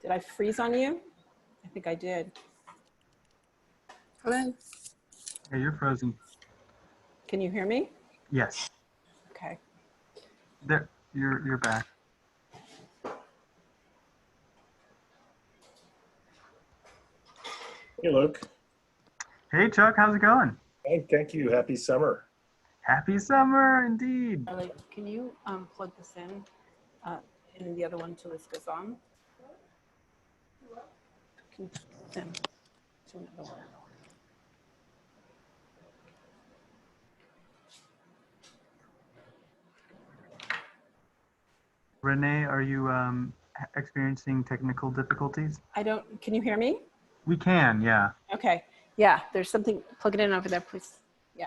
Did I freeze on you? I think I did. Hello? Yeah, you're frozen. Can you hear me? Yes. Okay. There, you're back. Hey, Luke. Hey, Chuck, how's it going? Hey, thank you. Happy summer. Happy summer, indeed. Charlie, can you plug this in and the other one until this goes on? Can you send to another one? Renee, are you experiencing technical difficulties? Can you hear me? We can, yeah. Okay. Yeah, there's something, plug it in over there, please. Yeah.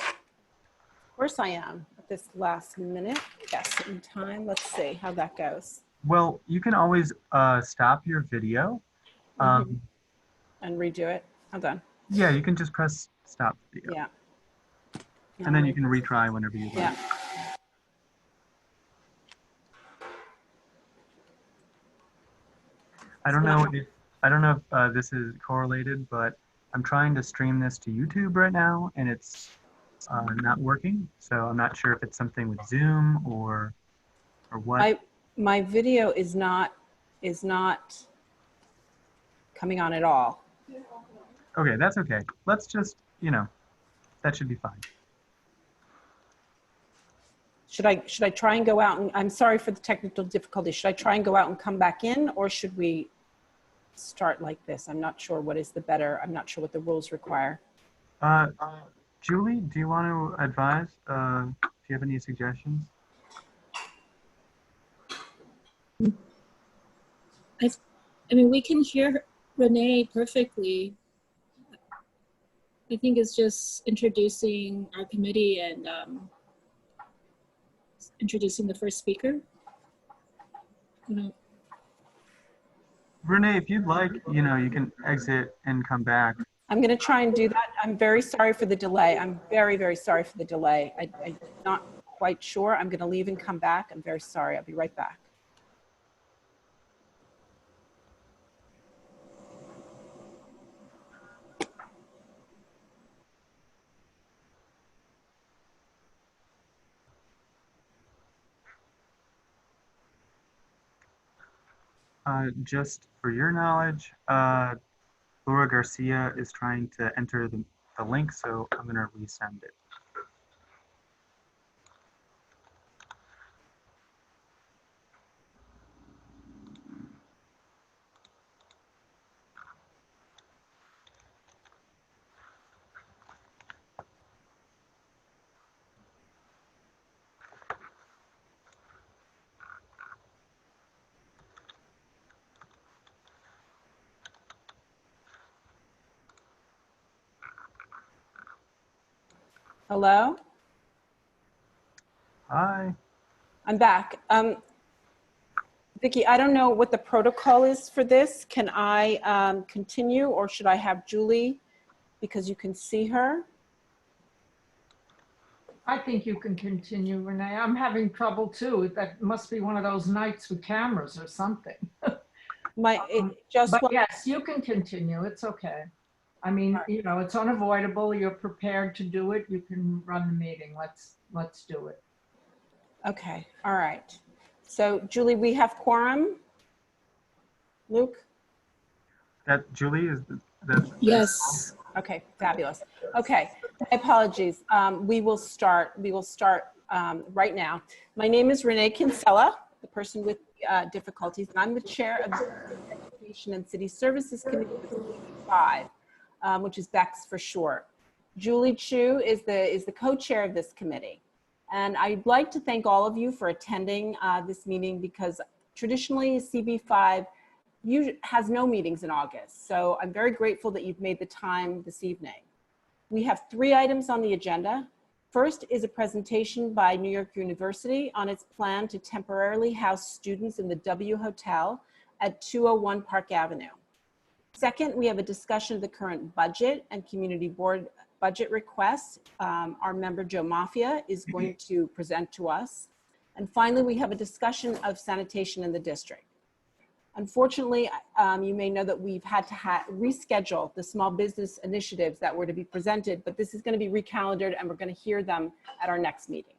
Of course I am at this last minute. Yes, in time. Let's see how that goes. Well, you can always stop your video. And redo it. Hold on. Yeah, you can just press stop video. Yeah. And then you can retry whenever you Yeah. want. I don't know if this is correlated, but I'm trying to stream this to YouTube right now, and it's not working. So I'm not sure if it's something with Zoom or what. My video is not coming on at all. Okay, that's okay. Let's just, that should be fine. Should I try and go out and, I'm sorry for the technical difficulty. Should I try and go out and come back in, or should we start like this? I'm not sure what is the better. I'm not sure what the rules require. Julie, do you want to advise if you have any suggestions? I mean, we can hear Renee perfectly. I think it's just introducing our committee and introducing the first speaker. Renee, if you'd like, you can exit and come back. I'm going to try and do that. I'm very sorry for the delay. I'm very, very sorry for the delay. I'm not quite sure. I'm going to leave and come back. I'm very sorry. I'll be right back. Just for your knowledge, Laura Garcia is trying to enter the link, so I'm going to resend it. Hello? Hi. I'm back. Vicki, I don't know what the protocol is for this. Can I continue, or should I have Julie because you can see her? I think you can continue, Renee. I'm having trouble too. That must be one of those nights with cameras or something. But yes, you can continue. It's okay. I mean, it's unavoidable. You're prepared to do it. You can run the meeting. Let's do it. Okay. All right. So Julie, we have quorum. Luke? That Julie is Yes. Okay, fabulous. Okay, my apologies. We will start right now. My name is Renee Kinsella, the person with difficulties, and I'm the chair of the Education and City Services Committee of CB5, which is BEX for short. Julie Chu is the co-chair of this committee. And I'd like to thank all of you for attending this meeting, because traditionally CB5 has no meetings in August. So I'm very grateful that you've made the time this evening. We have 3 items on the agenda. First is a presentation by New York University on its plan to temporarily house students in the W Hotel at 201 Park Avenue. Second, we have a discussion of the current budget and community board budget requests. Our member Joe Mafia is going to present to us. And finally, we have a discussion of sanitation in the district. Unfortunately, you may know that we've had to reschedule the small business initiatives that were to be presented, but this is going to be recalendared and we're going to hear them at our next meeting.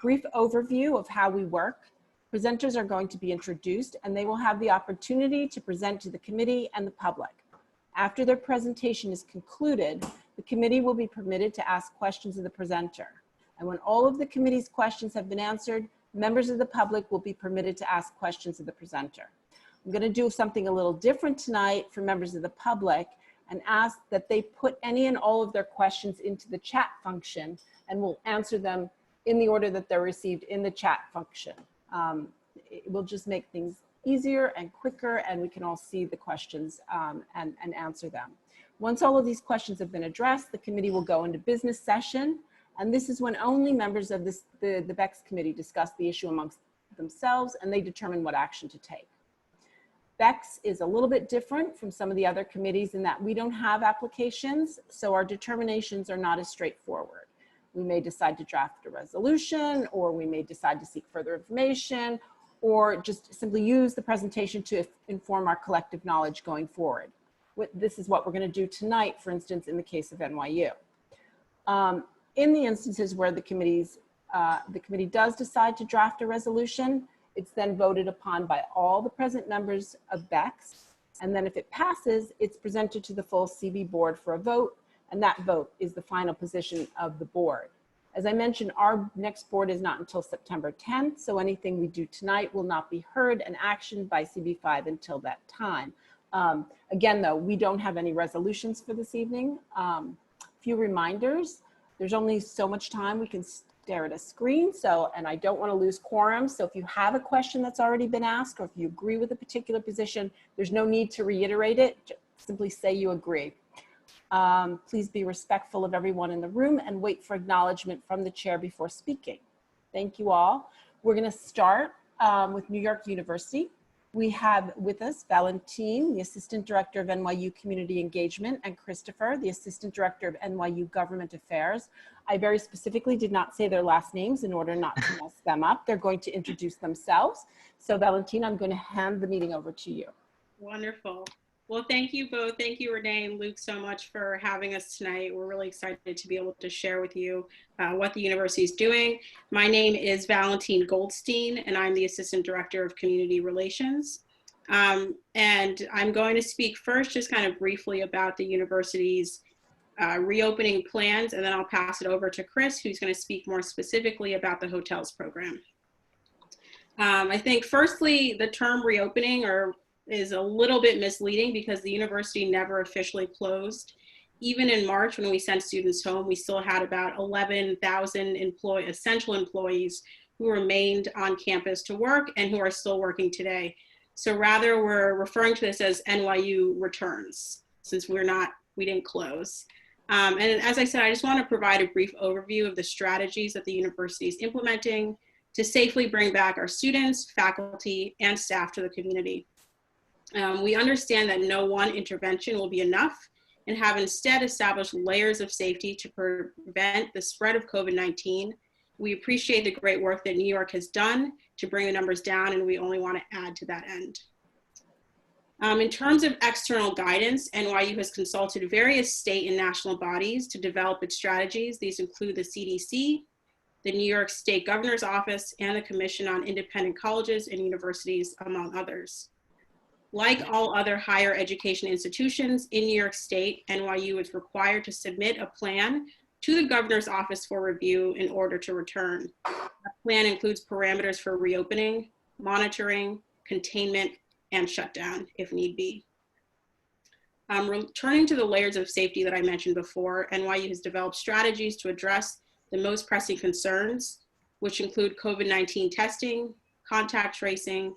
Brief overview of how we work. Presenters are going to be introduced and they will have the opportunity to present to the committee and the public. After their presentation is concluded, the committee will be permitted to ask questions of the presenter. And when all of the committee's questions have been answered, members of the public will be permitted to ask questions of the presenter. I'm going to do something a little different tonight for members of the public and ask that they put any and all of their questions into the chat function, and we'll answer them in the order that they're received in the chat function. It will just make things easier and quicker, and we can all see the questions and answer them. Once all of these questions have been addressed, the committee will go into business session, and this is when only members of the BEX committee discuss the issue amongst themselves and they determine what action to take. BEX is a little bit different from some of the other committees in that we don't have applications, so our determinations are not as straightforward. We may decide to draft a resolution, or we may decide to seek further information, or just simply use the presentation to inform our collective knowledge going forward. This is what we're going to do tonight, for instance, in the case of NYU. In the instances where the committee does decide to draft a resolution, it's then voted upon by all the present members of BEX. And then if it passes, it's presented to the full CB board for a vote, and that vote is the final position of the board. As I mentioned, our next board is not until September 10th, so anything we do tonight will not be heard and actioned by CB5 until that time. Again, though, we don't have any resolutions for this evening. Few reminders, there's only so much time we can stare at a screen, and I don't want to lose quorum, so if you have a question that's already been asked, or if you agree with a particular position, there's no need to reiterate it, just simply say you agree. Please be respectful of everyone in the room and wait for acknowledgement from the chair before speaking. Thank you all. We're going to start with New York University. We have with us Valentine, the Assistant Director of NYU Community Engagement, and Christopher, the Assistant Director of NYU Government Affairs. I very specifically did not say their last names in order not to mess them up. They're going to introduce themselves. So Valentine, I'm going to hand the meeting over to you. Wonderful. Well, thank you both. Thank you, Renee and Luke, so much for having us tonight. We're really excited to be able to share with you what the university is doing. My name is Valentine Goldstein, and I'm the Assistant Director of Community Relations. And I'm going to speak first just kind of briefly about the university's reopening plans, and then I'll pass it over to Chris, who's going to speak more specifically about the hotels program. I think firstly, the term reopening is a little bit misleading because the university never officially closed. Even in March, when we sent students home, we still had about 11,000 essential employees who remained on campus to work and who are still working today. So rather, we're referring to this as NYU returns, since we didn't close. And as I said, I just want to provide a brief overview of the strategies that the university is implementing to safely bring back our students, faculty, and staff to the community. We understand that no one intervention will be enough and have instead established layers of safety to prevent the spread of COVID-19. We appreciate the great work that New York has done to bring the numbers down, and we only want to add to that end. In terms of external guidance, NYU has consulted various state and national bodies to develop its strategies. These include the CDC, the New York State Governor's Office, and the Commission on Independent Colleges and Universities, among others. Like all other higher education institutions in New York State, NYU is required to submit a plan to the governor's office for review in order to return. The plan includes parameters for reopening, monitoring, containment, and shutdown if need be. Returning to the layers of safety that I mentioned before, NYU has developed strategies to address the most pressing concerns, which include COVID-19 testing, contact tracing,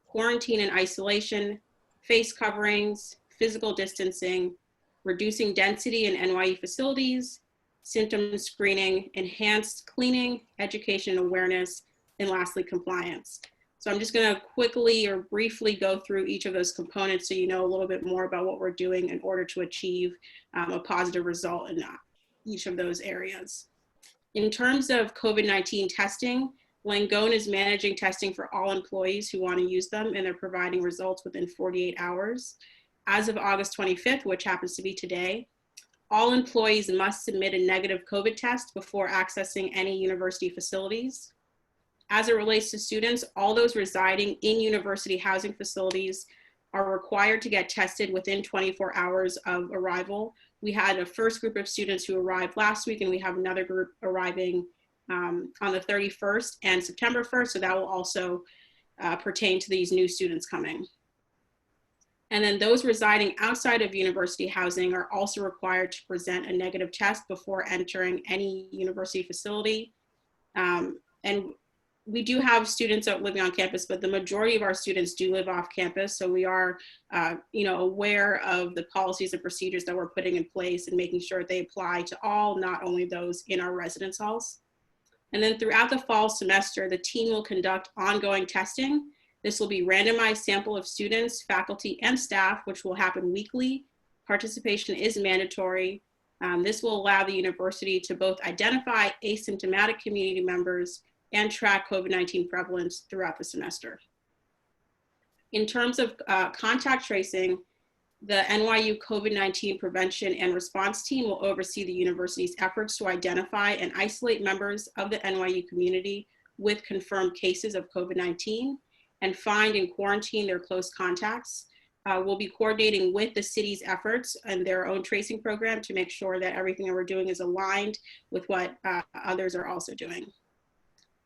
quarantine and isolation, face coverings, physical distancing, reducing density in NYU facilities, symptom screening, enhanced cleaning, education and awareness, and lastly, compliance. So I'm just going to quickly or briefly go through each of those components so you know a little bit more about what we're doing in order to achieve a positive result in each of those areas. In terms of COVID-19 testing, Langone is managing testing for all employees who want to use them, and they're providing results within 48 hours. As of August 25th, which happens to be today, all employees must submit a negative COVID test before accessing any university facilities. As it relates to students, all those residing in university housing facilities are required to get tested within 24 hours of arrival. We had a first group of students who arrived last week, and we have another group arriving on the 31st and September 1st, so that will also pertain to these new students coming. And then those residing outside of university housing are also required to present a negative test before entering any university facility. And we do have students out living on campus, but the majority of our students do live off campus. So we are aware of the policies and procedures that we're putting in place and making sure they apply to all, not only those in our residence halls. And then throughout the fall semester, the team will conduct ongoing testing. This will be randomized sample of students, faculty, and staff, which will happen weekly. Participation is mandatory. This will allow the university to both identify asymptomatic community members and track COVID-19 prevalence throughout the semester. In terms of contact tracing, the NYU COVID-19 Prevention and Response Team will oversee the university's efforts to identify and isolate members of the NYU community with confirmed cases of COVID-19 and find and quarantine their close contacts. We'll be coordinating with the city's efforts and their own tracing program to make sure that everything that we're doing is aligned with what others are also doing.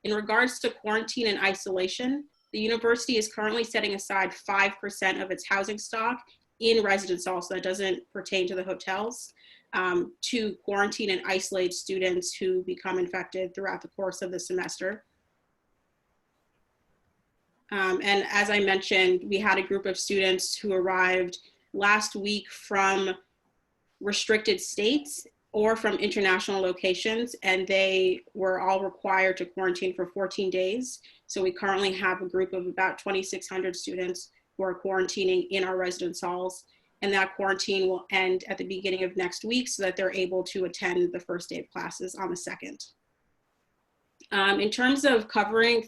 In regards to quarantine and isolation, the university is currently setting aside 5% of its housing stock in residence halls, so that doesn't pertain to the hotels, to quarantine and isolate students who become infected throughout the course of the semester. And as I mentioned, we had a group of students who arrived last week from restricted states or from international locations, and they were all required to quarantine for 14 days. So we currently have a group of about 2,600 students who are quarantining in our residence halls, and that quarantine will end at the beginning of next week so that they're able to attend the first day of classes on the 2nd. In terms of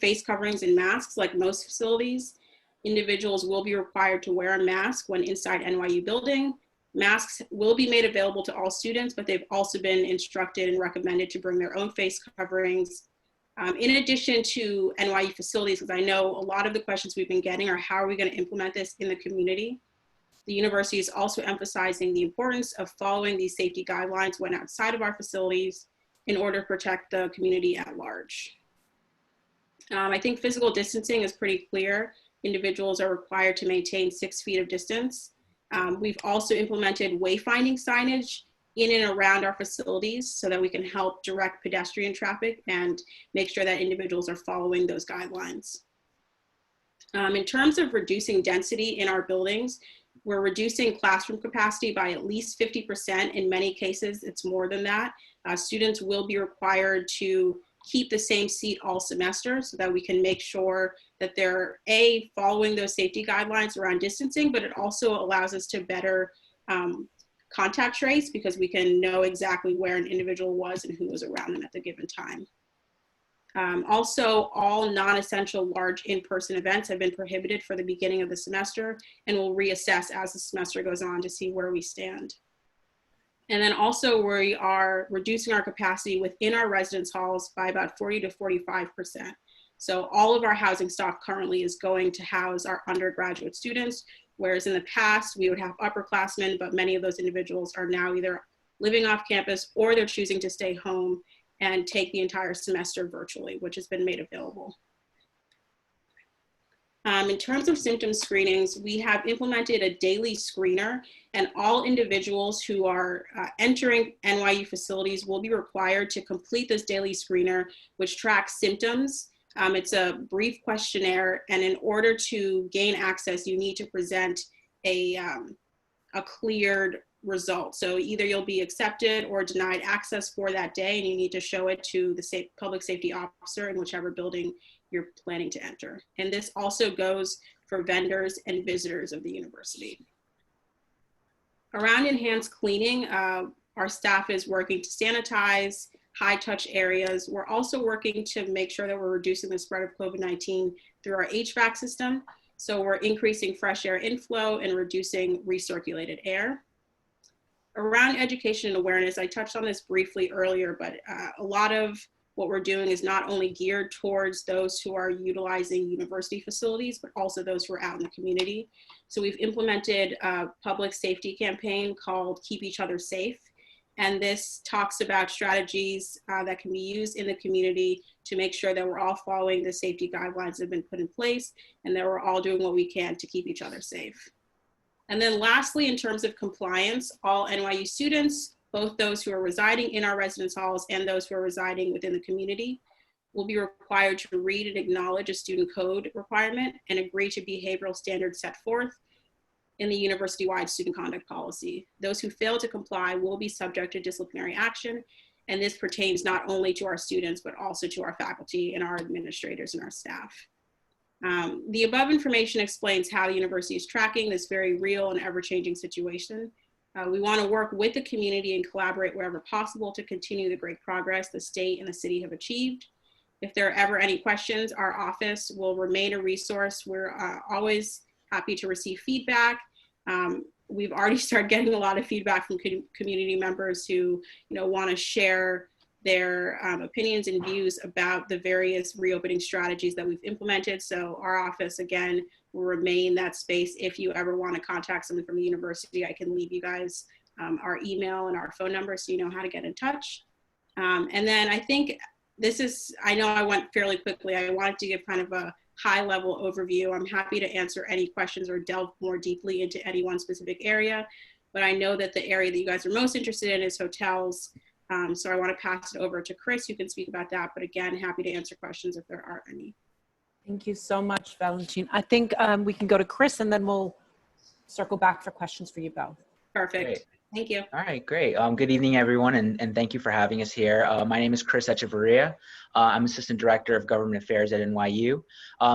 face coverings and masks, like most facilities, individuals will be required to wear a mask when inside NYU building. Masks will be made available to all students, but they've also been instructed and recommended to bring their own face coverings. In addition to NYU facilities, because I know a lot of the questions we've been getting are how are we going to implement this in the community? The university is also emphasizing the importance of following these safety guidelines when outside of our facilities in order to protect the community at large. I think physical distancing is pretty clear. Individuals are required to maintain 6 feet of distance. We've also implemented wayfinding signage in and around our facilities so that we can help direct pedestrian traffic and make sure that individuals are following those guidelines. In terms of reducing density in our buildings, we're reducing classroom capacity by at least 50%. In many cases, it's more than that. Students will be required to keep the same seat all semester so that we can make sure that they're following those safety guidelines around distancing, but it also allows us to better contact trace because we can know exactly where an individual was and who was around them at the given time. Also, all non-essential large in-person events have been prohibited for the beginning of the semester, and we'll reassess as the semester goes on to see where we stand. And then also we are reducing our capacity within our residence halls by about 40 to 45%. So all of our housing stock currently is going to house our undergraduate students, whereas in the past we would have upperclassmen, but many of those individuals are now either living off campus or they're choosing to stay home and take the entire semester virtually, which has been made available. In terms of symptom screenings, we have implemented a daily screener, and all individuals who are entering NYU facilities will be required to complete this daily screener, which tracks symptoms. It's a brief questionnaire, and in order to gain access, you need to present a cleared result. So either you'll be accepted or denied access for that day, and you need to show it to the public safety officer in whichever building you're planning to enter. And this also goes for vendors and visitors of the university. Around enhanced cleaning, our staff is working to sanitize high touch areas. We're also working to make sure that we're reducing the spread of COVID-19 through our HVAC system. So we're increasing fresh air inflow and reducing recirculated air. Around education and awareness, I touched on this briefly earlier, but a lot of what we're doing is not only geared towards those who are utilizing university facilities, but also those who are out in the community. So we've implemented a public safety campaign called Keep Each Other Safe. And this talks about strategies that can be used in the community to make sure that we're all following the safety guidelines that have been put in place and that we're all doing what we can to keep each other safe. And then lastly, in terms of compliance, all NYU students, both those who are residing in our residence halls and those who are residing within the community, will be required to read and acknowledge a student code requirement and agree to behavioral standards set forth in the university-wide student conduct policy. Those who fail to comply will be subject to disciplinary action, and this pertains not only to our students, but also to our faculty and our administrators and our staff. The above information explains how the university is tracking this very real and ever-changing situation. We want to work with the community and collaborate wherever possible to continue the great progress the state and the city have achieved. If there are ever any questions, our office will remain a resource. We're always happy to receive feedback. We've already started getting a lot of feedback from community members who want to share their opinions and views about the various reopening strategies that we've implemented. So our office, again, will remain that space. If you ever want to contact someone from the university, I can leave you guys our email and our phone number so you know how to get in touch. And then I think I know I went fairly quickly. I wanted to give kind of a high level overview. I'm happy to answer any questions or delve more deeply into any one specific area, but I know that the area that you guys are most interested in is hotels. So I want to pass it over to Chris, who can speak about that. But again, happy to answer questions if there are any. Thank you so much, Valentine. I think we can go to Chris and then we'll circle back for questions for you both. Perfect. Great. Thank you. All right, great. Good evening, everyone, and thank you for having us here. My name is Chris Echevarria. I'm Assistant Director of Government Affairs at NYU.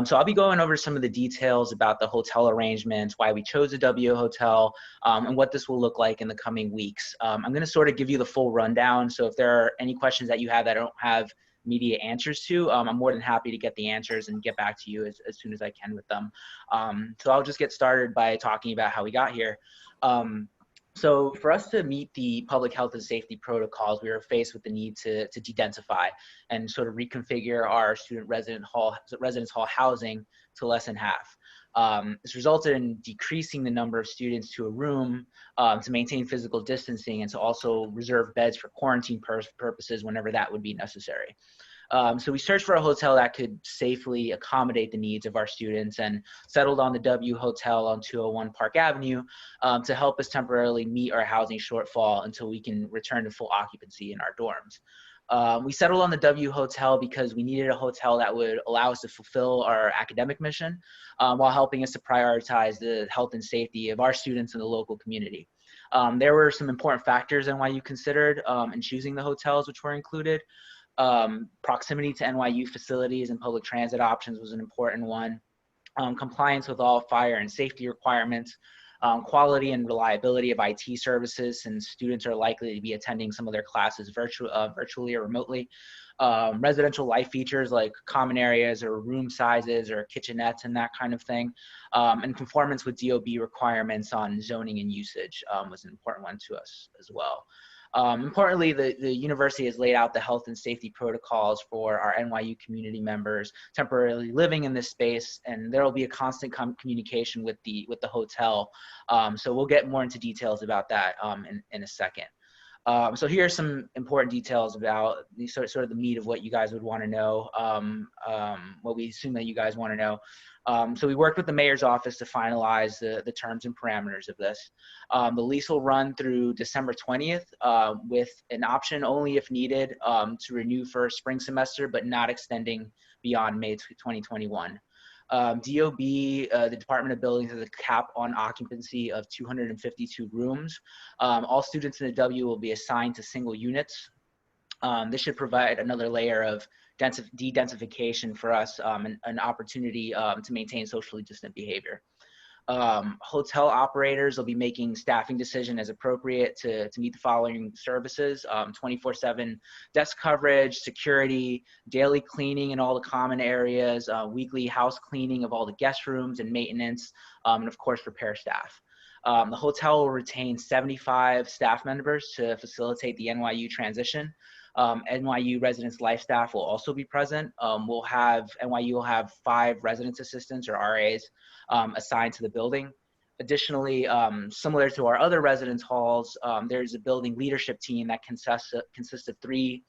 So I'll be going over some of the details about the hotel arrangements, why we chose the W Hotel, and what this will look like in the coming weeks. I'm going to sort of give you the full rundown. So if there are any questions that you have that I don't have immediate answers to, I'm more than happy to get the answers and get back to you as soon as I can with them. So I'll just get started by talking about how we got here. So for us to meet the public health and safety protocols, we were faced with the need to de-densify and sort of reconfigure our student residence hall housing to less than half. This resulted in decreasing the number of students to a room to maintain physical distancing and to also reserve beds for quarantine purposes whenever that would be necessary. So we searched for a hotel that could safely accommodate the needs of our students and settled on the W Hotel on 201 Park Avenue to help us temporarily meet our housing shortfall until we can return to full occupancy in our dorms. We settled on the W Hotel because we needed a hotel that would allow us to fulfill our academic mission while helping us to prioritize the health and safety of our students in the local community. There were some important factors NYU considered in choosing the hotels which were included. Proximity to NYU facilities and public transit options was an important one. Compliance with all fire and safety requirements, quality and reliability of IT services, since students are likely to be attending some of their classes virtually or remotely. Residential life features like common areas or room sizes or kitchenettes and that kind of thing. And conformance with DOB requirements on zoning and usage was an important one to us as well. Importantly, the university has laid out the health and safety protocols for our NYU community members temporarily living in this space, and there will be a constant communication with the hotel. So we'll get more into details about that in a second. So here are some important details about the sort of the meat of what you guys would want to know, what we assume that you guys want to know. So we worked with the mayor's office to finalize the terms and parameters of this. The lease will run through December 20th with an option only if needed to renew for a spring semester, but not extending beyond May 2021. DOB, the Department of Buildings, has a cap on occupancy of 252 rooms. All students in the W will be assigned to single units. This should provide another layer of de-densification for us and an opportunity to maintain socially distant behavior. Hotel operators will be making staffing decision as appropriate to meet the following services: 24/7 desk coverage, security, daily cleaning in all the common areas, weekly house cleaning of all the guest rooms and maintenance, and of course repair staff. The hotel will retain 75 staff members to facilitate the NYU transition. NYU residence life staff will also be present. NYU will have 5 residence assistants or RAs assigned to the building. Additionally, similar to our other residence halls, there's a building leadership team that consists of 3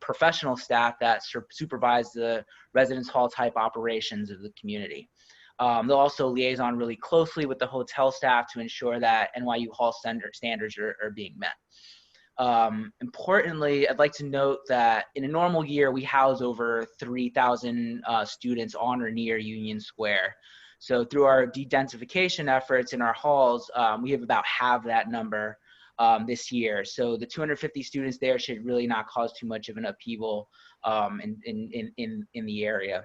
professional staff that supervise the residence hall type operations of the community. They'll also liaison really closely with the hotel staff to ensure that NYU hall standards are being met. Importantly, I'd like to note that in a normal year, we house over 3,000 students on or near Union Square. So through our de-densification efforts in our halls, we have about half that number this year. So the 250 students there should really not cause too much of an upheaval in the area.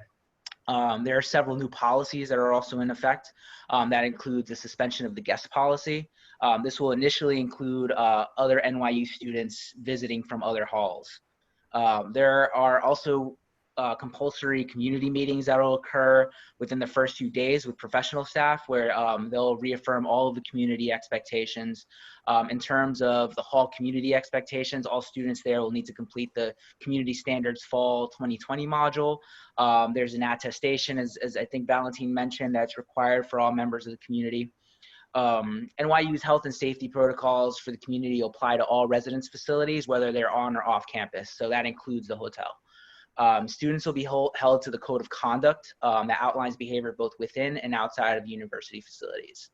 There are several new policies that are also in effect. That includes the suspension of the guest policy. This will initially include other NYU students visiting from other halls. There are also compulsory community meetings that will occur within the first few days with professional staff, where they'll reaffirm all of the community expectations. In terms of the hall community expectations, all students there will need to complete the Community Standards Fall 2020 module. There's an attestation, as I think Valentine mentioned, that's required for all members of the community. NYU's health and safety protocols for the community apply to all residence facilities, whether they're on or off campus. So that includes the hotel. Students will be held to the code of conduct that outlines behavior both within and outside of university facilities.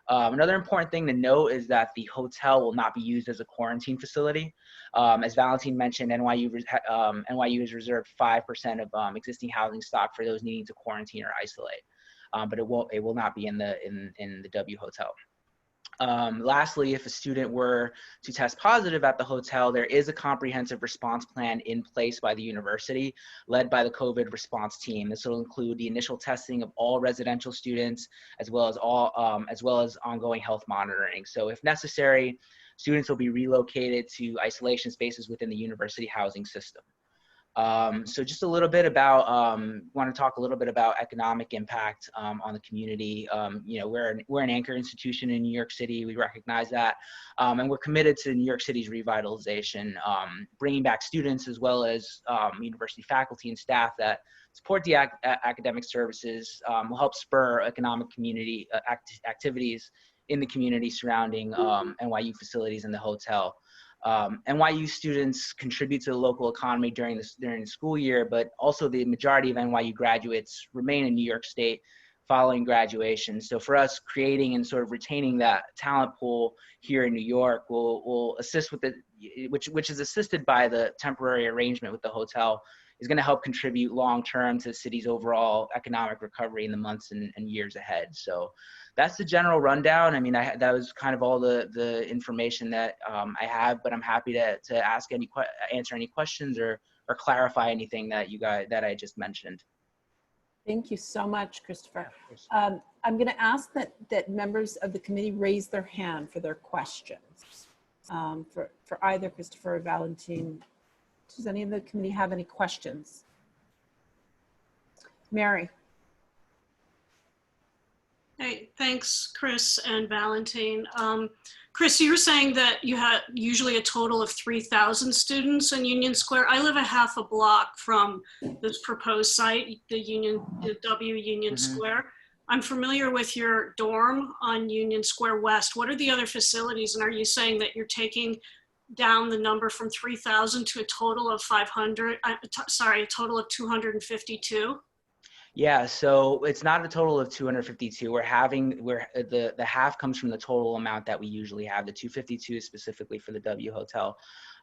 Another important thing to note is that the hotel will not be used as a quarantine facility. As Valentine mentioned, NYU has reserved 5% of existing housing stock for those needing to quarantine or isolate, but it will not be in the W hotel. Lastly, if a student were to test positive at the hotel, there is a comprehensive response plan in place by the university, led by the COVID response team. This will include the initial testing of all residential students, as well as ongoing health monitoring. So if necessary, students will be relocated to isolation spaces within the university housing system. So just a little bit about, want to talk a little bit about economic impact on the community. You know, we're an anchor institution in New York City. We recognize that, and we're committed to New York City's revitalization, bringing back students as well as university faculty and staff that support the academic services, will help spur economic community activities in the community surrounding NYU facilities and the hotel. NYU students contribute to the local economy during the school year, but also the majority of NYU graduates remain in New York State following graduation. So for us, creating and sort of retaining that talent pool here in New York will assist with which is assisted by the temporary arrangement with the hotel, is going to help contribute long-term to the city's overall economic recovery in the months and years ahead. So that's the general rundown. I mean, that was kind of all the information that I have, but I'm happy to answer any questions or clarify anything that I just mentioned. Thank you so much, Christopher. I'm going to ask that members of the committee raise their hand for their questions for either Christopher or Valentine. Does any of the committee have any questions? Mary. Hey, thanks, Chris and Valentine. Chris, you were saying that you had usually a total of 3,000 students in Union Square. I live a half a block from this proposed site, the W Union Square. I'm familiar with your dorm on Union Square West. What are the other facilities? And are you saying that you're taking down the number from 3,000 to a total of 500, sorry, a total of 252? Yeah, so it's not a total of 252. The half comes from the total amount that we usually have. The 252 is specifically for the W Hotel.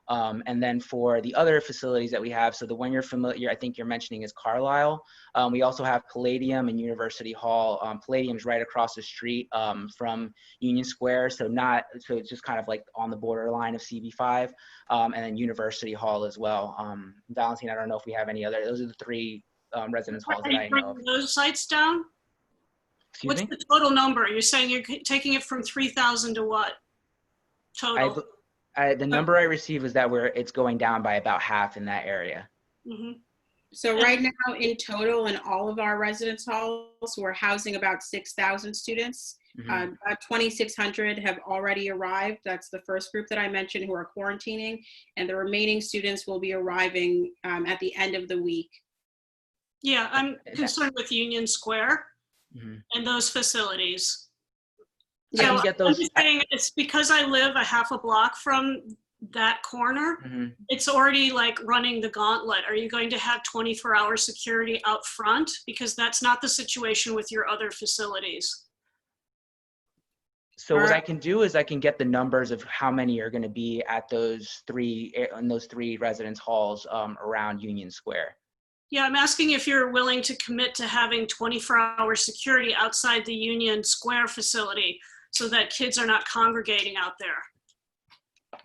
And then for the other facilities that we have, so the one you're familiar, I think you're mentioning is Carlisle. We also have Palladium and University Hall. Palladium is right across the street from Union Square, so it's just kind of like on the borderline of CB5, and then University Hall as well. Valentine, I don't know if we have any other. Those are the 3 residence halls that I know of. Those sites down? Excuse What's me? the total number? You're saying you're taking it from 3,000 to what? Total. The number I received was that it's going down by about half in that area. Mhm. So right now, in total, in all of our residence halls, we're housing about 6,000 students. Mhm. About 2,600 have already arrived. That's the first group that I mentioned who are quarantining, and the remaining students will be arriving at the end of the week. Yeah, I'm concerned with Union Square Mhm. and those facilities. I So can get I'm those. just saying, it's because I live a half a block from that corner. Mhm. It's already like running the gauntlet. Are you going to have 24-hour security out front? Because that's not the situation with your other facilities. So what I Alright. can do is I can get the numbers of how many are going to be at those three residence halls around Union Square. Yeah, I'm asking if you're willing to commit to having 24-hour security outside the Union Square facility so that kids are not congregating out there.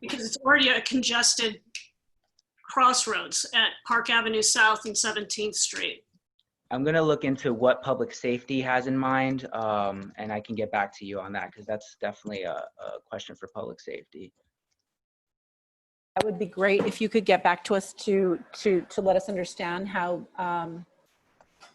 Because it's already a congested crossroads at Park Avenue South and 17th Street. I'm going to look into what public safety has in mind, and I can get back to you on that because that's definitely a question for public safety. That would be great if you could get back to us to let us understand how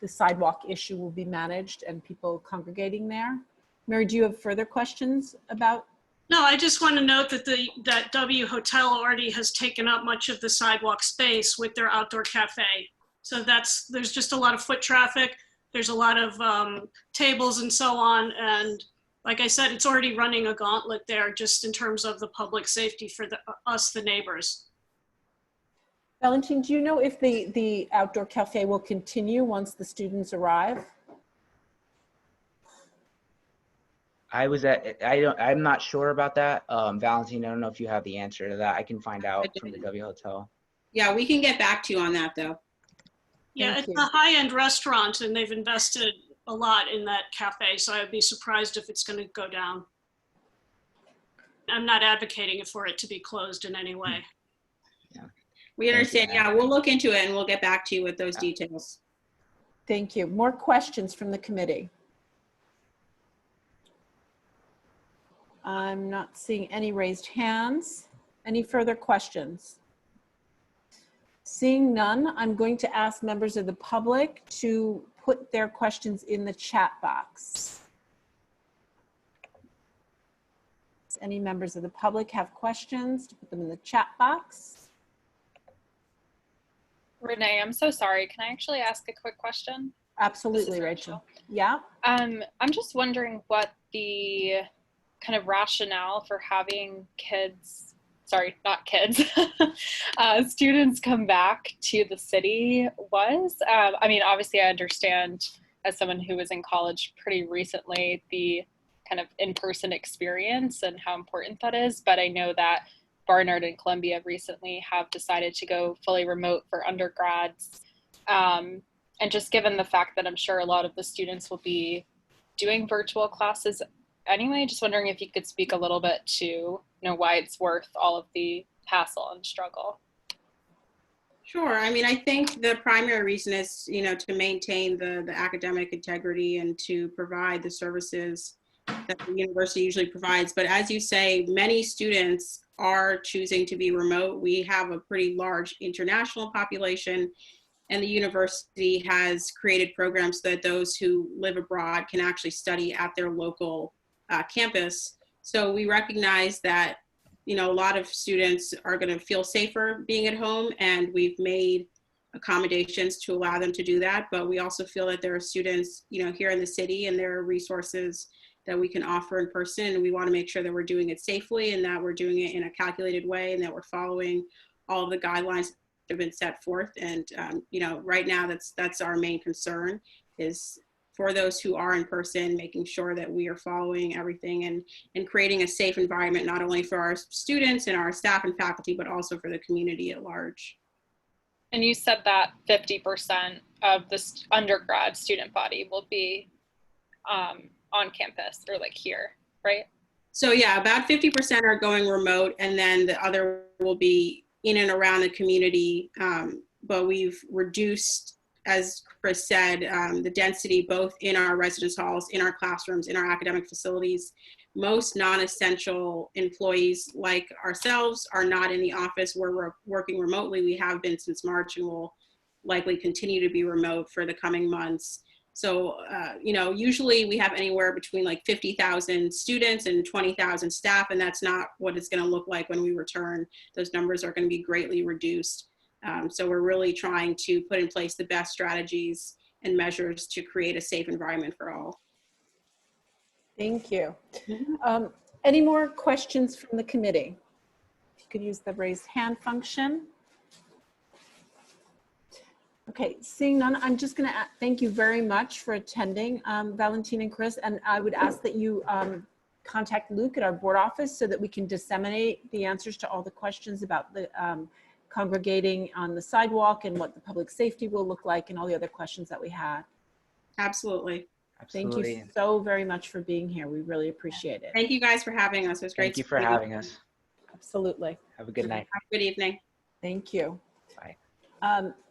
the sidewalk issue will be managed and people congregating there. Mary, do you have further questions about? No, I just want to note that that W Hotel already has taken up much of the sidewalk space with their outdoor cafe. So there's just a lot of foot traffic. There's a lot of tables and so on. And like I said, it's already running a gauntlet there just in terms of the public safety for us, the neighbors. Valentin, do you know if the outdoor cafe will continue once the students arrive? I'm not sure about that. Valentin, I don't know if you have the answer to that. I can find out from the W Hotel. Yeah, we can get back to you on that though. Yeah, Thank it's you. a high-end restaurant and they've invested a lot in that cafe. So I would be surprised if it's going to go down. I'm not advocating for it to be closed in any way. We understand. Yeah, we'll look into it and we'll get back to you with those details. Thank you. More questions from the committee? I'm not seeing any raised hands. Any further questions? Seeing none, I'm going to ask members of the public to put their questions in the chat box. Does any members of the public have questions to put them in the chat box? Renee, I'm so sorry. Can I actually ask a quick question? Absolutely, Rachel. Yeah. I'm just wondering what the kind of rationale for having kids, sorry, not kids, students come back to the city was. I mean, obviously I understand as someone who was in college pretty recently, the kind of in-person experience and how important that is. But I know that Barnard and Columbia recently have decided to go fully remote for undergrads. And just given the fact that I'm sure a lot of the students will be doing virtual classes anyway, just wondering if you could speak a little bit to why it's worth all of the hassle and struggle. Sure. I mean, I think the primary reason is, to maintain the academic integrity and to provide the services that the university usually provides. But as you say, many students are choosing to be remote. We have a pretty large international population, and the university has created programs that those who live abroad can actually study at their local campus. So we recognize that, a lot of students are going to feel safer being at home, and we've made accommodations to allow them to do that. But we also feel that there are students, here in the city, and there are resources that we can offer in person, and we want to make sure that we're doing it safely and that we're doing it in a calculated way and that we're following all of the guidelines that have been set forth. And right now that's our main concern, is for those who are in person, making sure that we are following everything and creating a safe environment, not only for our students and our staff and faculty, but also for the community at large. And you said that 50% of the undergrad student body will be on campus or like here, right? So yeah, about 50% are going remote, and then the other will be in and around the community. But we've reduced as Chris said, the density both in our residence halls, in our classrooms, in our academic facilities. Most non-essential employees like ourselves are not in the office. We're working remotely. We have been since March and will likely continue to be remote for the coming months. So, you know, usually we have anywhere between like 50,000 students and 20,000 staff, and that's not what it's going to look like when we return. Those numbers are going to be greatly reduced. So we're really trying to put in place the best strategies and measures to create a safe environment for all. Thank you. Any more questions from the committee? If you could use the raised hand function. Okay, seeing none, I'm just going to thank you very much for attending, Valentina and Chris, and I would ask that you contact Luke at our board office so that we can disseminate the answers to all the questions about the congregating on the sidewalk and what the public safety will look like and all the other questions that we had. Absolutely. Thank you so very much for being here. We really appreciate it. Thank you guys for having us. It was great. Thank you for having us. Absolutely. Have a good night. Have a good evening. Thank you. Bye.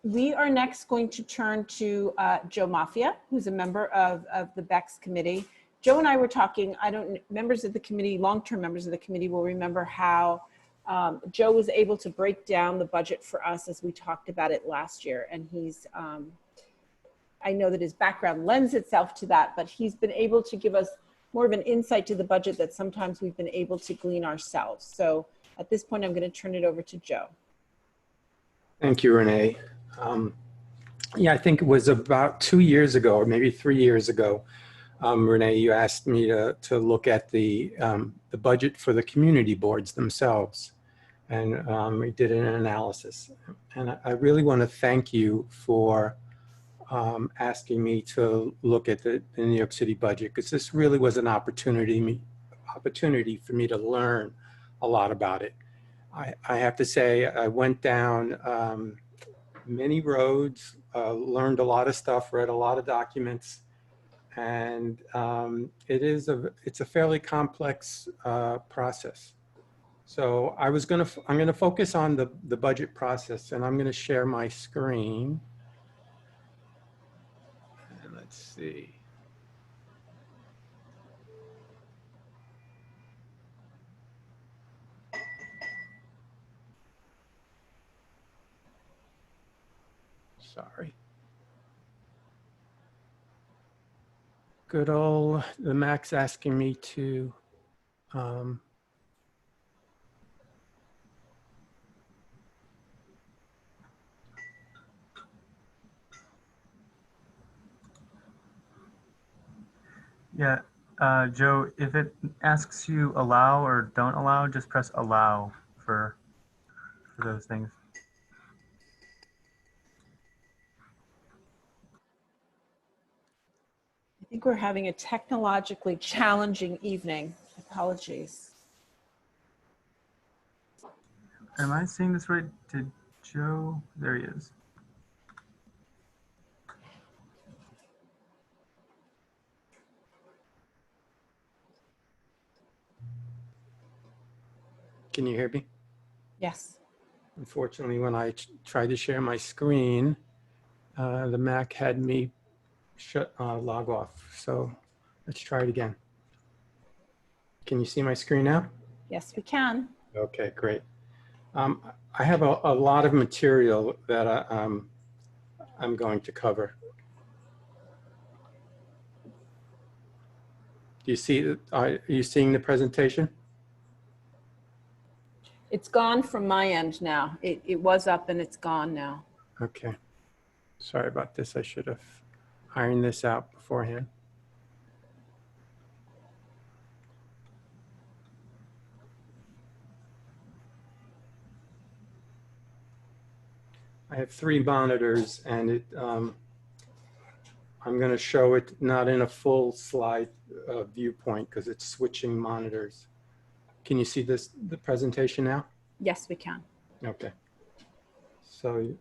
We are next going to turn to Joe Mafia, who's a member of the BEX committee. Joe and I were talking, members of the committee, long-term members of the committee will remember how Joe was able to break down the budget for us as we talked about it last year. And he's, I know that his background lends itself to that, but he's been able to give us more of an insight to the budget that sometimes we've been able to glean ourselves. So at this point, I'm going to turn it over to Joe. Thank you, Renee. Yeah, I think it was about 2 years ago, or maybe 3 years ago, Renee, you asked me to look at the budget for the community boards themselves, and we did an analysis. And I really want to thank you for asking me to look at the New York City budget, because this really was an opportunity for me to learn a lot about it. I have to say, I went down many roads, learned a lot of stuff, read a lot of documents, and it's a fairly complex process. So I'm going to focus on the budget process, and I'm going to share my screen. And let's see. Sorry. Good old, the Mac's asking me to, Yeah, Joe, if it asks you allow or don't allow, just press allow for those things. I think we're having a technologically challenging evening. Apologies. Am I seeing this right? Did Joe? There he is. can you hear me? Yes. Unfortunately, when I tried to share my screen, the Mac had me log off. So let's try it again. Can you see my screen now? Yes, we can. Okay, great. I have a lot of material that I'm going to cover. Do you see? Are you seeing the presentation? It's gone from my end now. It was up and it's gone now. Okay. Sorry about this. I should have ironed this out beforehand. I have 3 monitors, and I'm going to show it not in a full slide viewpoint because it's switching monitors. Can you see the presentation now? Yes, we can. Okay. So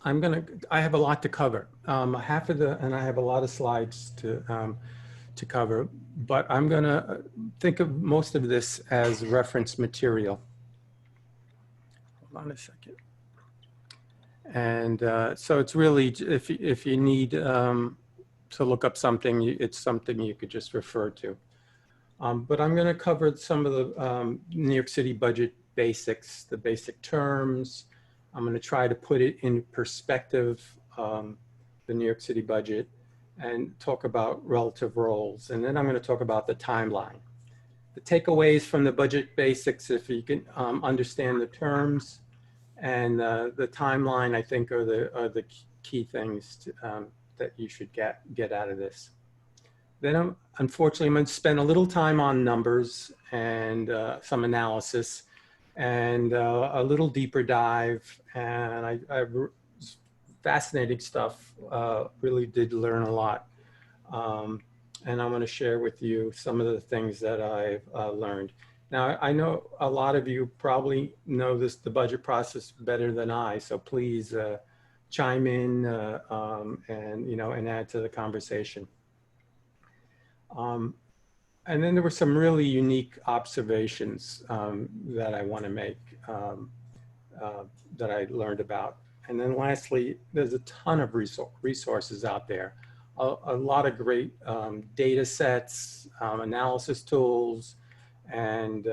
I have a lot to cover. And I have a lot of slides to cover, but I'm going to think of most of this as reference material. Hold on a second. And so it's really, if you need to look up something, it's something you could just refer to. But I'm going to cover some of the New York City budget basics, the basic terms. I'm going to try to put it in perspective, the New York City budget, and talk about relative roles. And then I'm going to talk about the timeline. The takeaways from the budget basics, if you can understand the terms and the timeline, I think are the key things to, that you should get out of this. Then unfortunately, I'm going to spend a little time on numbers and some analysis and a little deeper dive. And fascinating stuff, really did learn a lot. And I'm going to share with you some of the things that I've learned. Now, I know a lot of you probably know the budget process better than I, so please chime in and, you know, and add to the conversation. And then there were some really unique observations that I want to make that I learned about. And then lastly, there's a ton of resources out there. A lot of great data sets, analysis tools, and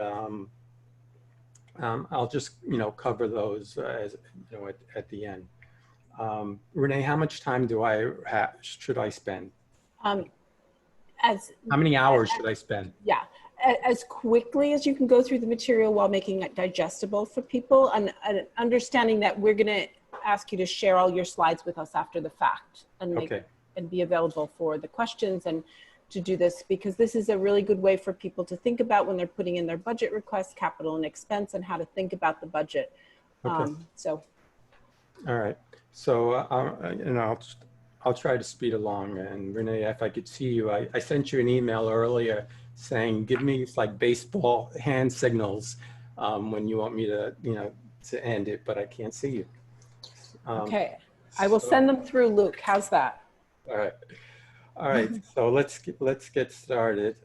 I'll just, you know, cover those as, you know, at the end. Renee, how much time do I have, should I spend? How many hours should I spend? Yeah, as quickly as you can go through the material while making it digestible for people, and understanding that we're going to ask you to share all your slides with us after the fact and make, and be available for the questions and to do this, because this is a really good way for people to think about when they're putting in their budget requests, capital and expense, and how to think about the budget. So. All right. So, you know, I'll try to speed along. And Renee, if I could see you, I sent you an email earlier saying, give me like baseball hand signals when you want me to, you know, to end it, but I can't see you. Okay, I will send them through, Luke. How's that? All right. All right. So let's get started.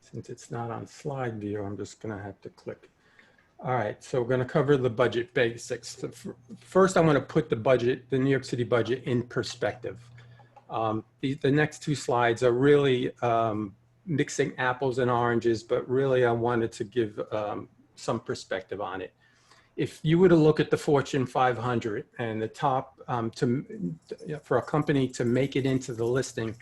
Since it's not on slide view, I'm just going to have to click. All right. So we're going to cover the budget basics. First, I want to put the budget, the New York City budget, in perspective. The next two slides are really mixing apples and oranges, but really I wanted to give some perspective on it. If you were to look at the Fortune 500 and the top, for a company to make it into the listing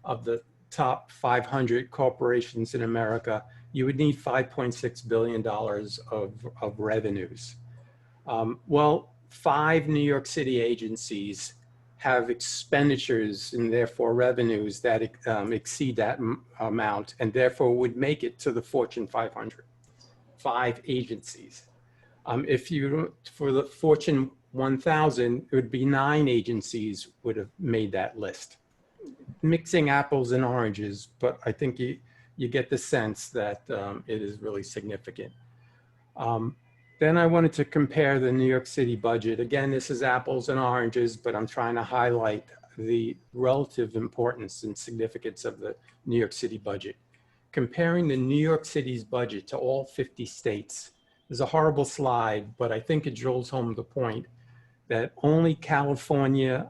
of the top 500 corporations in America, you would need $5.6 billion of revenues. Well, 5 New York City agencies have expenditures and therefore revenues that exceed that amount and therefore would make it to the Fortune 500. 5 agencies. If you, for the Fortune 1000, it would be 9 agencies would have made that list. Mixing apples and oranges, but I think you get the sense that it is really significant. Then I wanted to compare the New York City budget. Again, this is apples and oranges, but I'm trying to highlight the relative importance and significance of the New York City budget. Comparing the New York City's budget to all 50 states is a horrible slide, but I think it drills home the point that only California,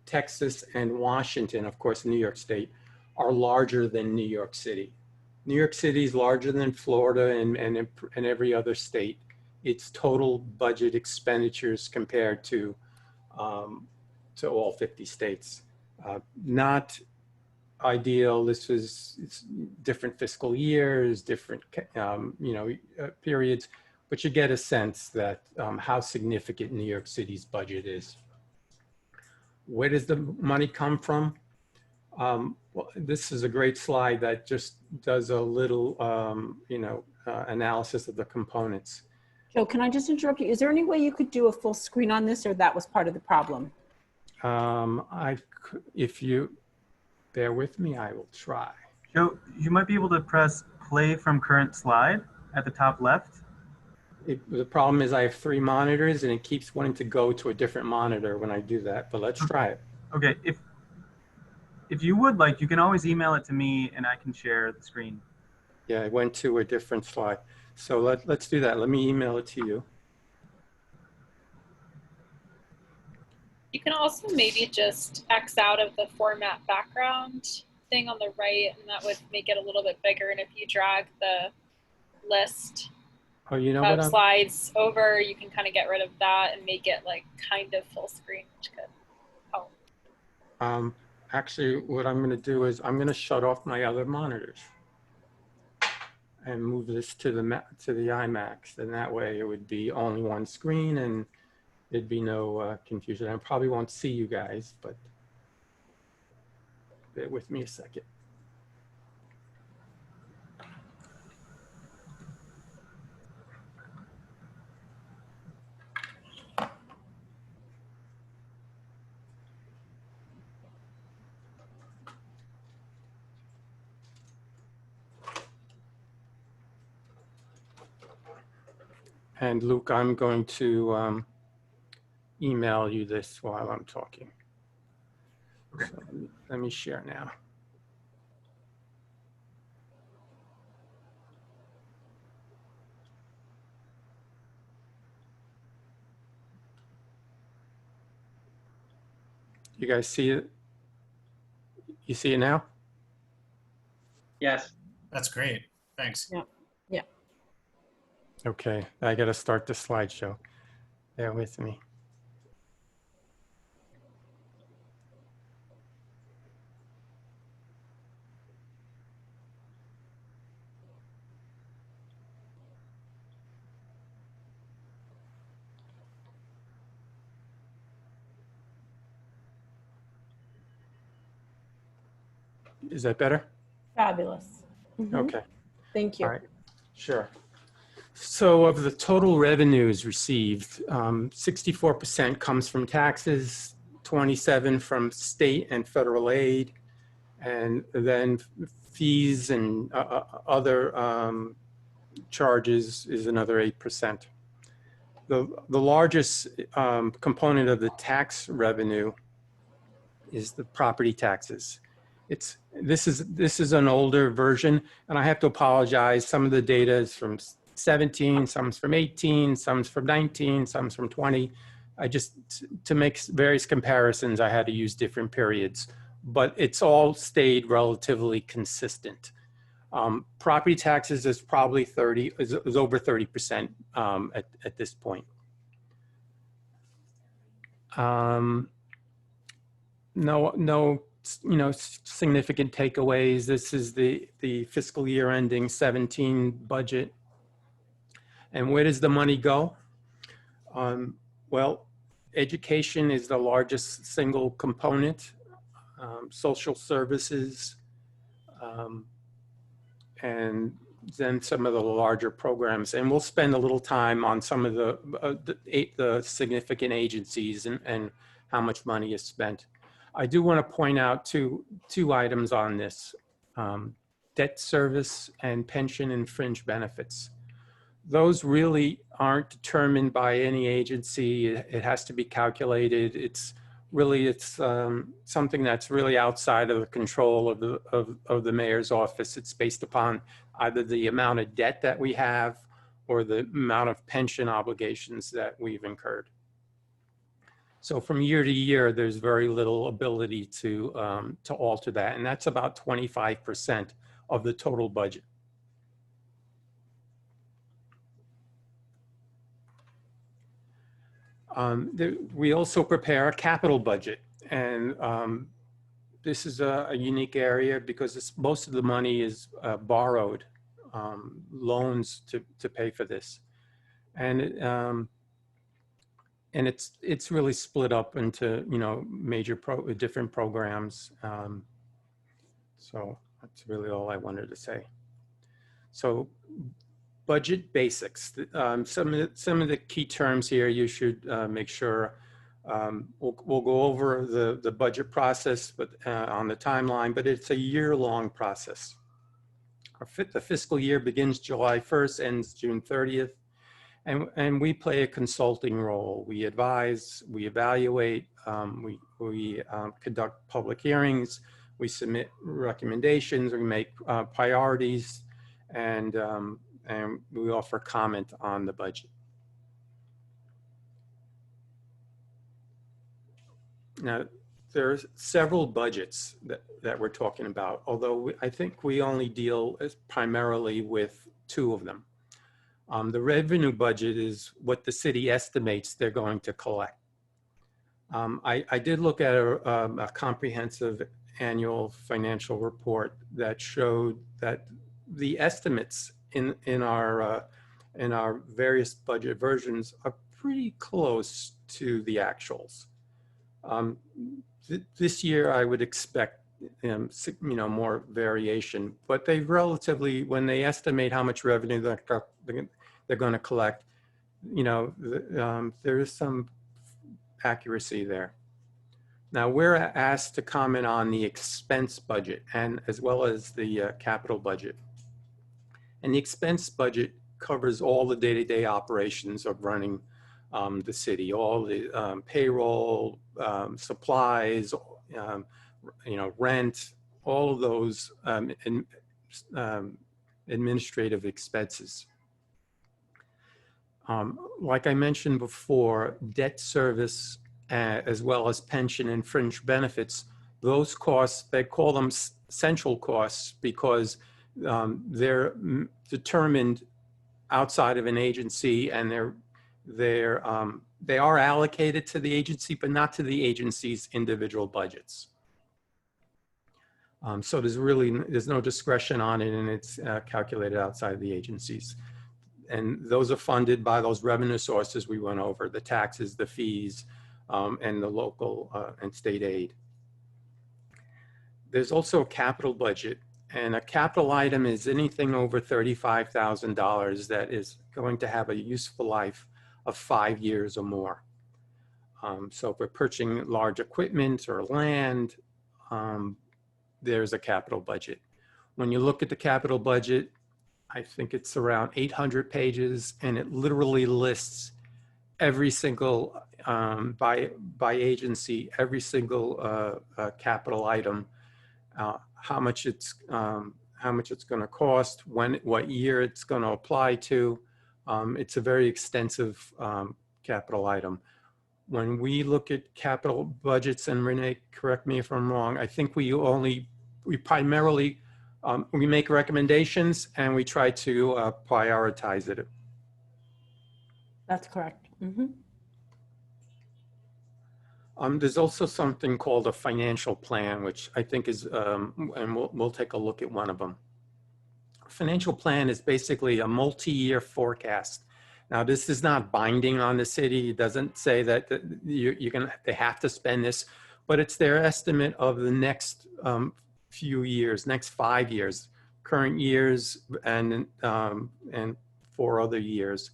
Texas, and Washington, of course, New York State, are larger than New York City. New York City is larger than Florida and every other state. Its total budget expenditures compared to all 50 states. Not ideal. This is different fiscal years, different periods, but you get a sense that how significant New York City's budget is. Where does the money come from? Well, this is a great slide that just does a little, analysis of the components. Joe, can I just interrupt you? Is there any way you could do a full screen on this, or that was part of the problem? If you bear with me, I will try. Joe, you might be able to press play from current slide at the top left. The problem is I have 3 monitors and it keeps wanting to go to a different monitor when I do that, but let's try it. Okay, if you would like, you can always email it to me and I can share the screen. Yeah, I went to a different slide. So let's do that. Let me email it to you. You can also maybe just X out of the format background thing on the right, and that would make it a little bit bigger. And if you drag the list Oh, you know of what? slides over, you can kind of get rid of that and make it like kind of full screen, which could help. Actually, what I'm going to do is I'm going to shut off my other monitors and move this to the IMAX. And that way it would be only one screen and there'd be no confusion. I probably won't see you guys, but bear with me a second. And Luke, I'm going to email you this while I'm talking. Okay. So let me share now. You guys see it? You see it now? Yes. That's great. Thanks. Yeah. Yeah. Okay, I got to start the slideshow. Bear with me. Is that better? Fabulous. Mhm. Okay. Thank you. All right. Sure. So of the total revenues received, 64% comes from taxes, 27% from state and federal aid, and then fees and other charges is another 8%. The largest component of the tax revenue is the property taxes. This is an older version, and I have to apologize. Some of the data is from 17, some's from 18, some's from 19, some's from 20. I just, to make various comparisons, I had to use different periods, but it's all stayed relatively consistent. Property taxes is probably is over 30% at this point. No, significant takeaways. This is the fiscal year ending 17 budget. And where does the money go? Well, education is the largest single component, social services, and then some of the larger programs. And we'll spend a little time on some of the significant agencies and how much money is spent. I do want to point out two items on this, debt service and pension and fringe benefits. Those really aren't determined by any agency. It has to be calculated. It's something that's really outside of the control of the mayor's office. It's based upon either the amount of debt that we have or the amount of pension obligations that we've incurred. So from year to year, there's very little ability to alter that, and that's about 25% of the total budget. We also prepare a capital budget, and this is a unique area because most of the money is borrowed, loans to pay for this, and it's really split up into major different programs. So that's really all I wanted to say. So budget basics. Some of the key terms here you should make sure. We'll go over the budget process, but on the timeline. But it's a year-long process. The fiscal year begins July 1st, ends June 30th, and we play a consulting role. We advise, we evaluate, we conduct public hearings, we submit recommendations, we make priorities. and we offer comment on the budget. Now, there are several budgets that we're talking about, although I think we only deal primarily with two of them. The revenue budget is what the city estimates they're going to collect. I did look at a comprehensive annual financial report that showed that the estimates in our various budget versions are pretty close to the actuals. This year, I would expect more variation, but they relatively, when they estimate how much revenue they're going to collect, there is some accuracy there. Now, we're asked to comment on the expense budget and as well as the capital budget. And the expense budget covers all the day-to-day operations of running the city, all the payroll, supplies, rent, all of those administrative expenses. Like I mentioned before, debt service as well as pension and fringe benefits, those costs, they call them central costs because they're determined outside of an agency, and they are allocated to the agency, but not to the agency's individual budgets. So there's no discretion on it, and it's calculated outside of the agencies. And those are funded by those revenue sources we went over, the taxes, the fees, and the local and state aid. There's also a capital budget, and a capital item is anything over $35,000 that is going to have a useful life of 5 years or more. So if we're purchasing large equipment or land, there's a capital budget. When you look at the capital budget, I think it's around 800 pages, and it literally lists every single, by agency, every single capital item, how much it's going to cost, what year it's going to apply to. It's a very extensive capital item. When we look at capital budgets, and Renee, correct me if I'm wrong, I think we primarily we make recommendations and we try to prioritize it. That's correct. Mm-hmm. There's also something called a financial plan, which I think is, and we'll take a look at one of them. A financial plan is basically a multi-year forecast. Now, this is not binding on the city. It doesn't say that they have to spend this, but it's their estimate of the next few years, next 5 years, current years, and 4 other years,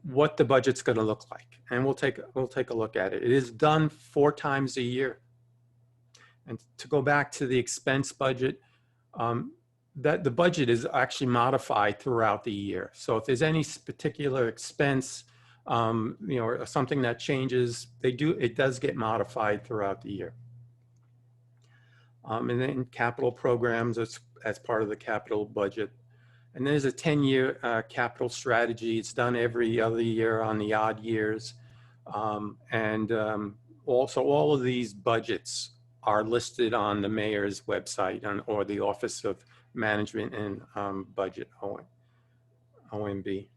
what the budget's going to look like. And we'll take a look at it. It is done 4 times a year. And to go back to the expense budget, that the budget is actually modified throughout the year. So if there's any particular expense, or something that changes, it does get modified throughout the year. And then capital programs as part of the capital budget. And there's a 10-year capital strategy. It's done every other year on the odd years. Also all of these budgets are listed on the mayor's website or the Office of Management and Budget, OMB.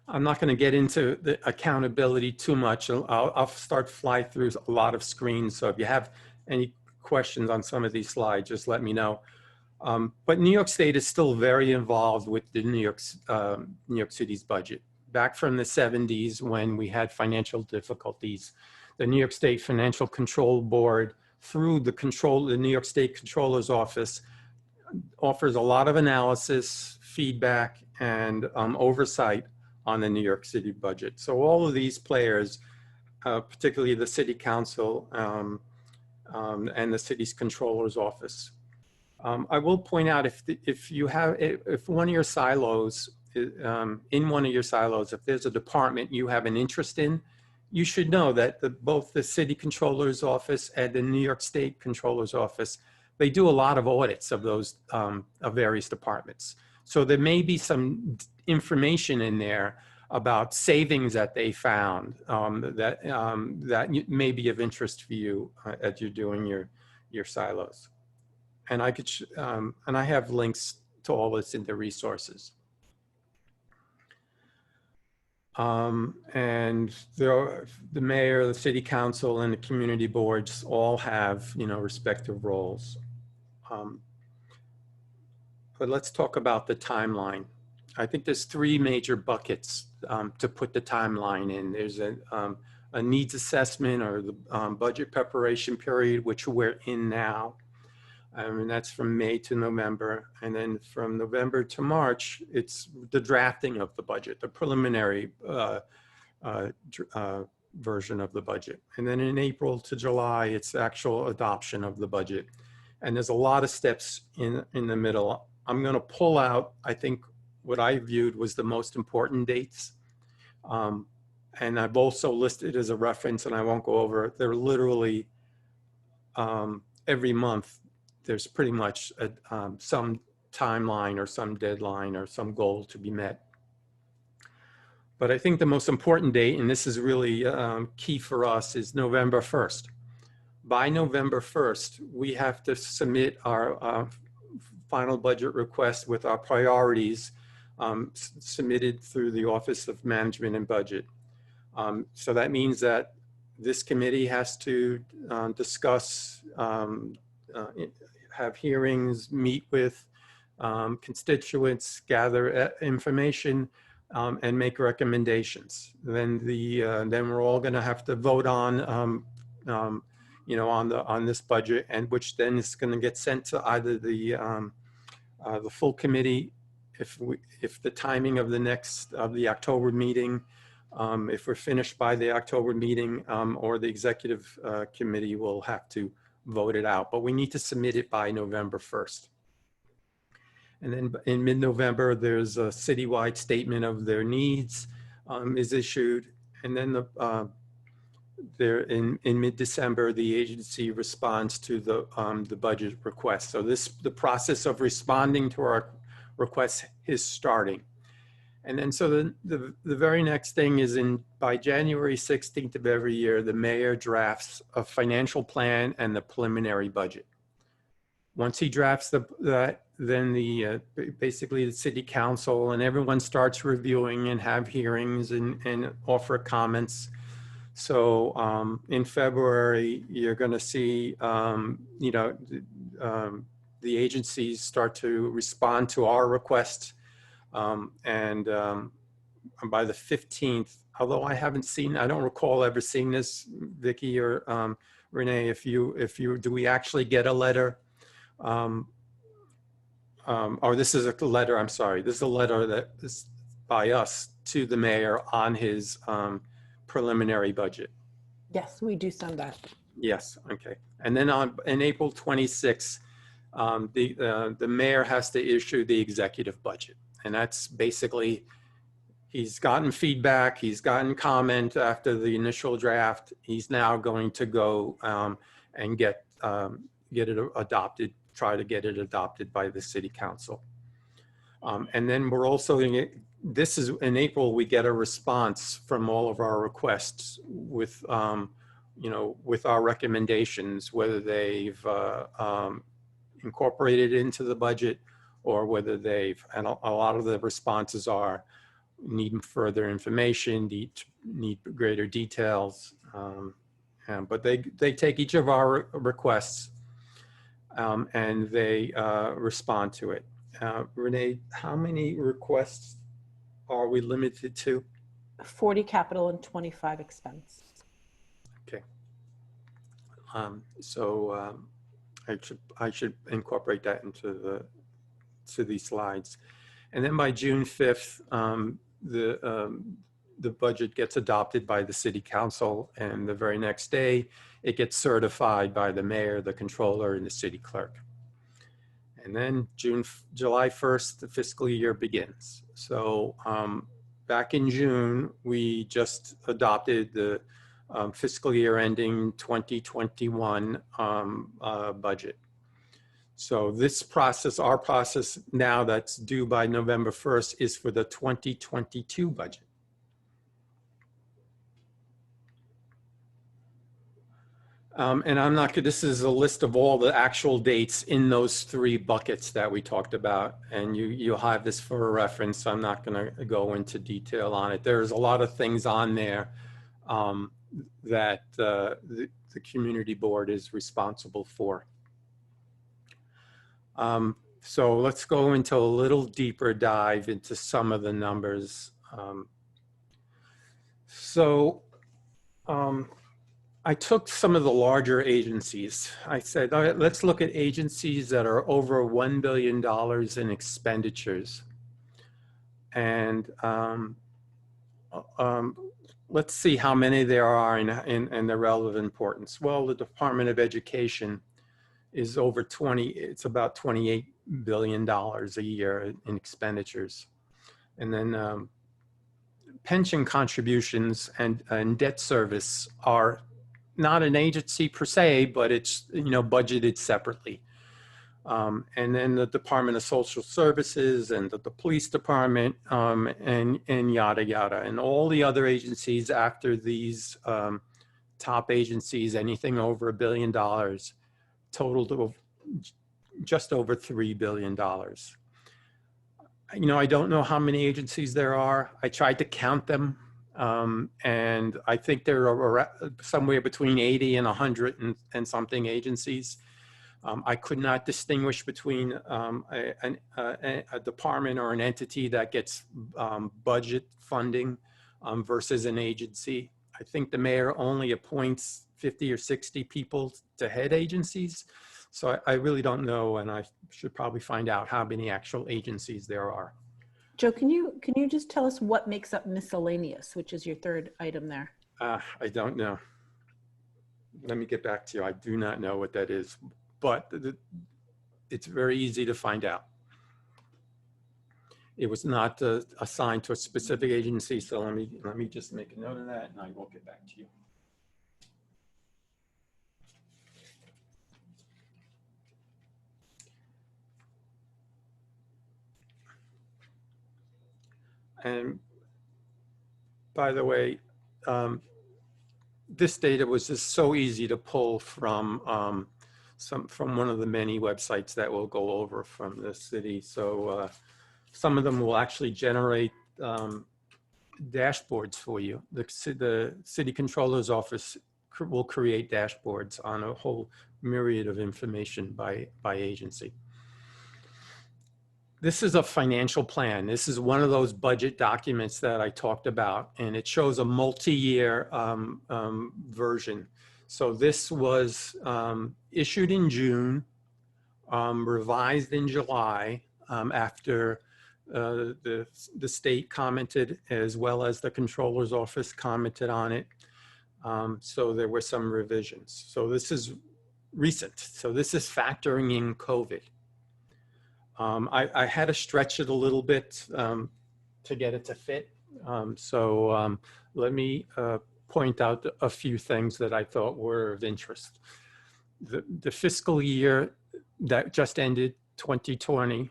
I'm not going to get into the accountability too much. I'll start fly through a lot of screens. So if you have any questions on some of these slides, just let me know. But New York State is still very involved with the New York City's budget. Back from the 70s, when we had financial difficulties, the New York State Financial Control Board, through the New York State Controller's Office, offers a lot of analysis, feedback, and oversight on the New York City budget. So all of these players, particularly the City Council and the city's Controller's Office. I will point out if one of your silos, in one of your silos, if there's a department you have an interest in, you should know that both the City Controller's Office and the New York State Controller's Office they do a lot of audits of those, of various departments. So there may be some information in there about savings that they found that may be of interest for you as you're doing your silos. And I could, and I have links to all this in the resources. And the mayor, the city council, and the community boards all have, respective roles. But let's talk about the timeline. I think there's three major buckets to put the timeline in. There's a needs assessment, or the budget preparation period, which we're in now. And that's from May to November. And then from November to March, it's the drafting of the budget, the preliminary version of the budget. And then in April to July, it's actual adoption of the budget. And there's a lot of steps in the middle. I'm going to pull out, I think, what I viewed was the most important dates. And I've also listed as a reference, and I won't go over it. They're literally every month, there's pretty much some timeline or some deadline or some goal to be met. But I think the most important date, and this is really key for us, is November 1st. By November 1st, we have to submit our final budget request with our priorities submitted through the Office of Management and Budget. So that means that this committee has to discuss, have hearings, meet with constituents, gather information, and make recommendations. Then then we're all going to have to vote on this budget, and which then is going to get sent to either the full committee, if the timing of the October meeting, if we're finished by the October meeting, or the executive committee will have to vote it out. But we need to submit it by November 1st. And then in mid-November, there's a citywide statement of their needs is issued. And then in mid-December, the agency responds to the budget request. So the process of responding to our requests is starting. And then so the very next thing is by January 16th of every year, the mayor drafts a financial plan and the preliminary budget. Once he drafts that, then basically the city council and everyone starts reviewing and have hearings and offer comments. So in February, you're going to see, the agencies start to respond to our requests. And by the 15th, although I don't recall ever seeing this, Vicki or Renee, do we actually get a letter? Or this is a letter, I'm sorry, this is a letter that is by us to the mayor on his preliminary budget. Yes, we do send that. Yes, okay. And then in April 26th, the mayor has to issue the executive budget. And that's basically, he's gotten feedback, he's gotten comment after the initial draft. He's now going to go and get it adopted, try to get it adopted by the city council. And then we're also going to, this is in April, we get a response from all of our requests with, with our recommendations, whether they've incorporated into the budget or whether and a lot of the responses are need further information, need greater details. But they take each of our requests and they respond to it. Renee, how many requests are we limited to? 40 capital and 25 expense. Okay. I should incorporate that into these slides. And then by June 5th, the budget gets adopted by the city council, and the very next day, it gets certified by the mayor, the controller, and the city clerk. And then July 1st, the fiscal year begins. So back in June, we just adopted the fiscal year ending 2021 budget. So this process, our process now that's due by November 1st is for the 2022 budget. And I'm not, this is a list of all the actual dates in those 3 buckets that we talked about. And you'll have this for a reference. So I'm not going to go into detail on it. There's a lot of things on there that the community board is responsible for. So let's go into a little deeper dive into some of the numbers. I took some of the larger agencies. I said, all right, let's look at agencies that are over $1 billion in expenditures. And let's see how many there are and the relative importance. Well, the Department of Education is over it's about $28 billion a year in expenditures. And then pension contributions and debt service are not an agency per se, but it's, budgeted separately. And then the Department of Social Services and the police department and yada, yada. And all the other agencies after these top agencies, anything over $1 billion, totaled of just over $3 billion. I don't know how many agencies there are. I tried to count them. And I think there are somewhere between 80 and 100 and something agencies. I could not distinguish between a department or an entity that gets budget funding versus an agency. I think the mayor only appoints 50 or 60 people to head agencies. So I really don't know, and I should probably find out how many actual agencies there are. Joe, can you just tell us what makes up miscellaneous, which is your 3rd item there? I don't know. Let me get back to you. I do not know what that is, but it's very easy to find out. It was not assigned to a specific agency, so let me just make a note of that, and I will get back to you. And by the way, this data was just so easy to pull from one of the many websites that we'll go over from the city. So some of them will actually generate dashboards for you. The city controller's office will create dashboards on a whole myriad of information by agency. This is a financial plan. This is one of those budget documents that I talked about, and it shows a multi-year version. So this was issued in June, revised in July after the state commented, as well as the controller's office commented on it. So there were some revisions. So this is recent. So this is factoring in COVID. I had to stretch it a little bit to get it to fit. Let me point out a few things that I thought were of interest. The fiscal year that just ended, 2020,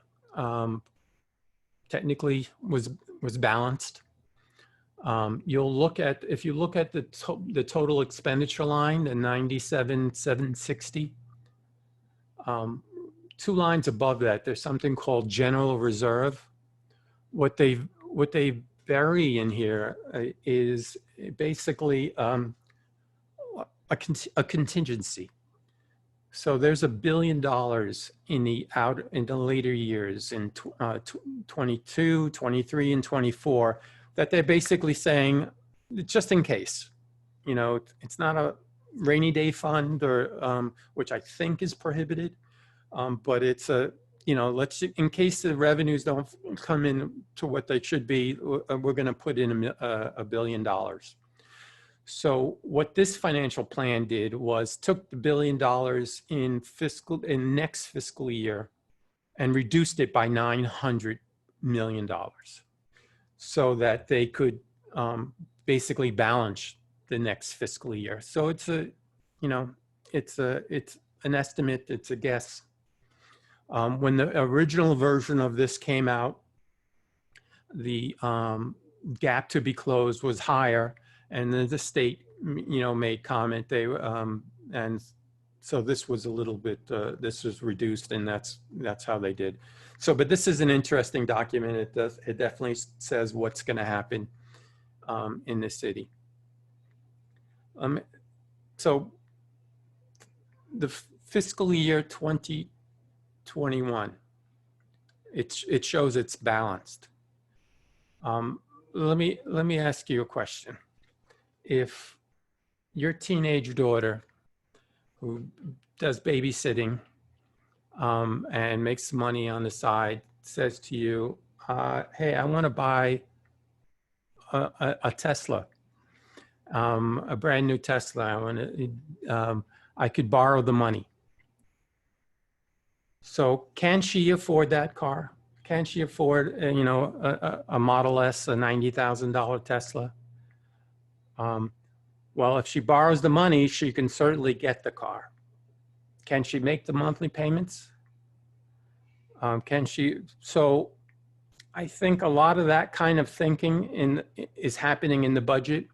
technically was balanced. You'll look at, if you look at the total expenditure line, the 97,760, 2 lines above that, there's something called general reserve. What they bury in here is basically a contingency. So there's $1 billion in the later years in 22, 23, and 24 that they're basically saying, just in case, it's not a rainy day fund or which I think is prohibited. But it's in case the revenues don't come in to what they should be, we're going to put in $1 billion. So what this financial plan did was took the $1 billion in next fiscal year and reduced it by $900 million so that they could basically balance the next fiscal year. So it's an estimate, it's a guess. When the original version of this came out, the gap to be closed was higher, and then the state, made comment. And so this was a little bit, this was reduced, and that's how they did. So, but this is an interesting document. It definitely says what's going to happen in the city. So the fiscal year 2021, it shows it's balanced. Let me ask you a question. If your teenage daughter who does babysitting and makes money on the side says to you, hey, I want to buy a Tesla, a brand new Tesla. I could borrow the money. So can she afford that car? Can she afford, a Model S, a $90,000 Tesla? Well, if she borrows the money, she can certainly get the car. Can she make the monthly payments? So I think a lot of that kind of thinking is happening in the budget.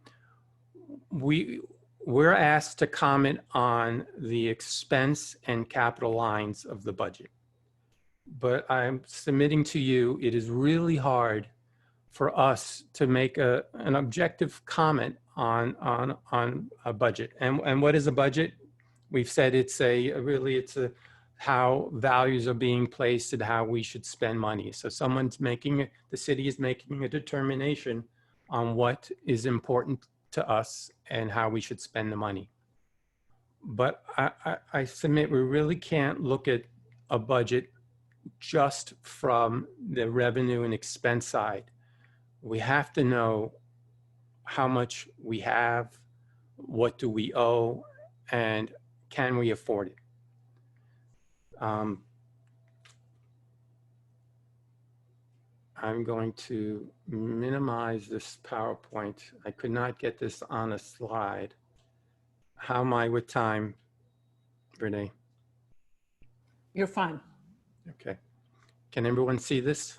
We're asked to comment on the expense and capital lines of the budget. But I'm submitting to you, it is really hard for us to make an objective comment on a budget. And what is a budget? We've said it's how values are being placed and how we should spend money. So the city is making a determination on what is important to us and how we should spend the money. But I submit we really can't look at a budget just from the revenue and expense side. We have to know how much we have, what do we owe, and can we afford it? I'm going to minimize this PowerPoint. I could not get this on a slide. How am I with time, Renee? You're fine. Okay. Can everyone see this?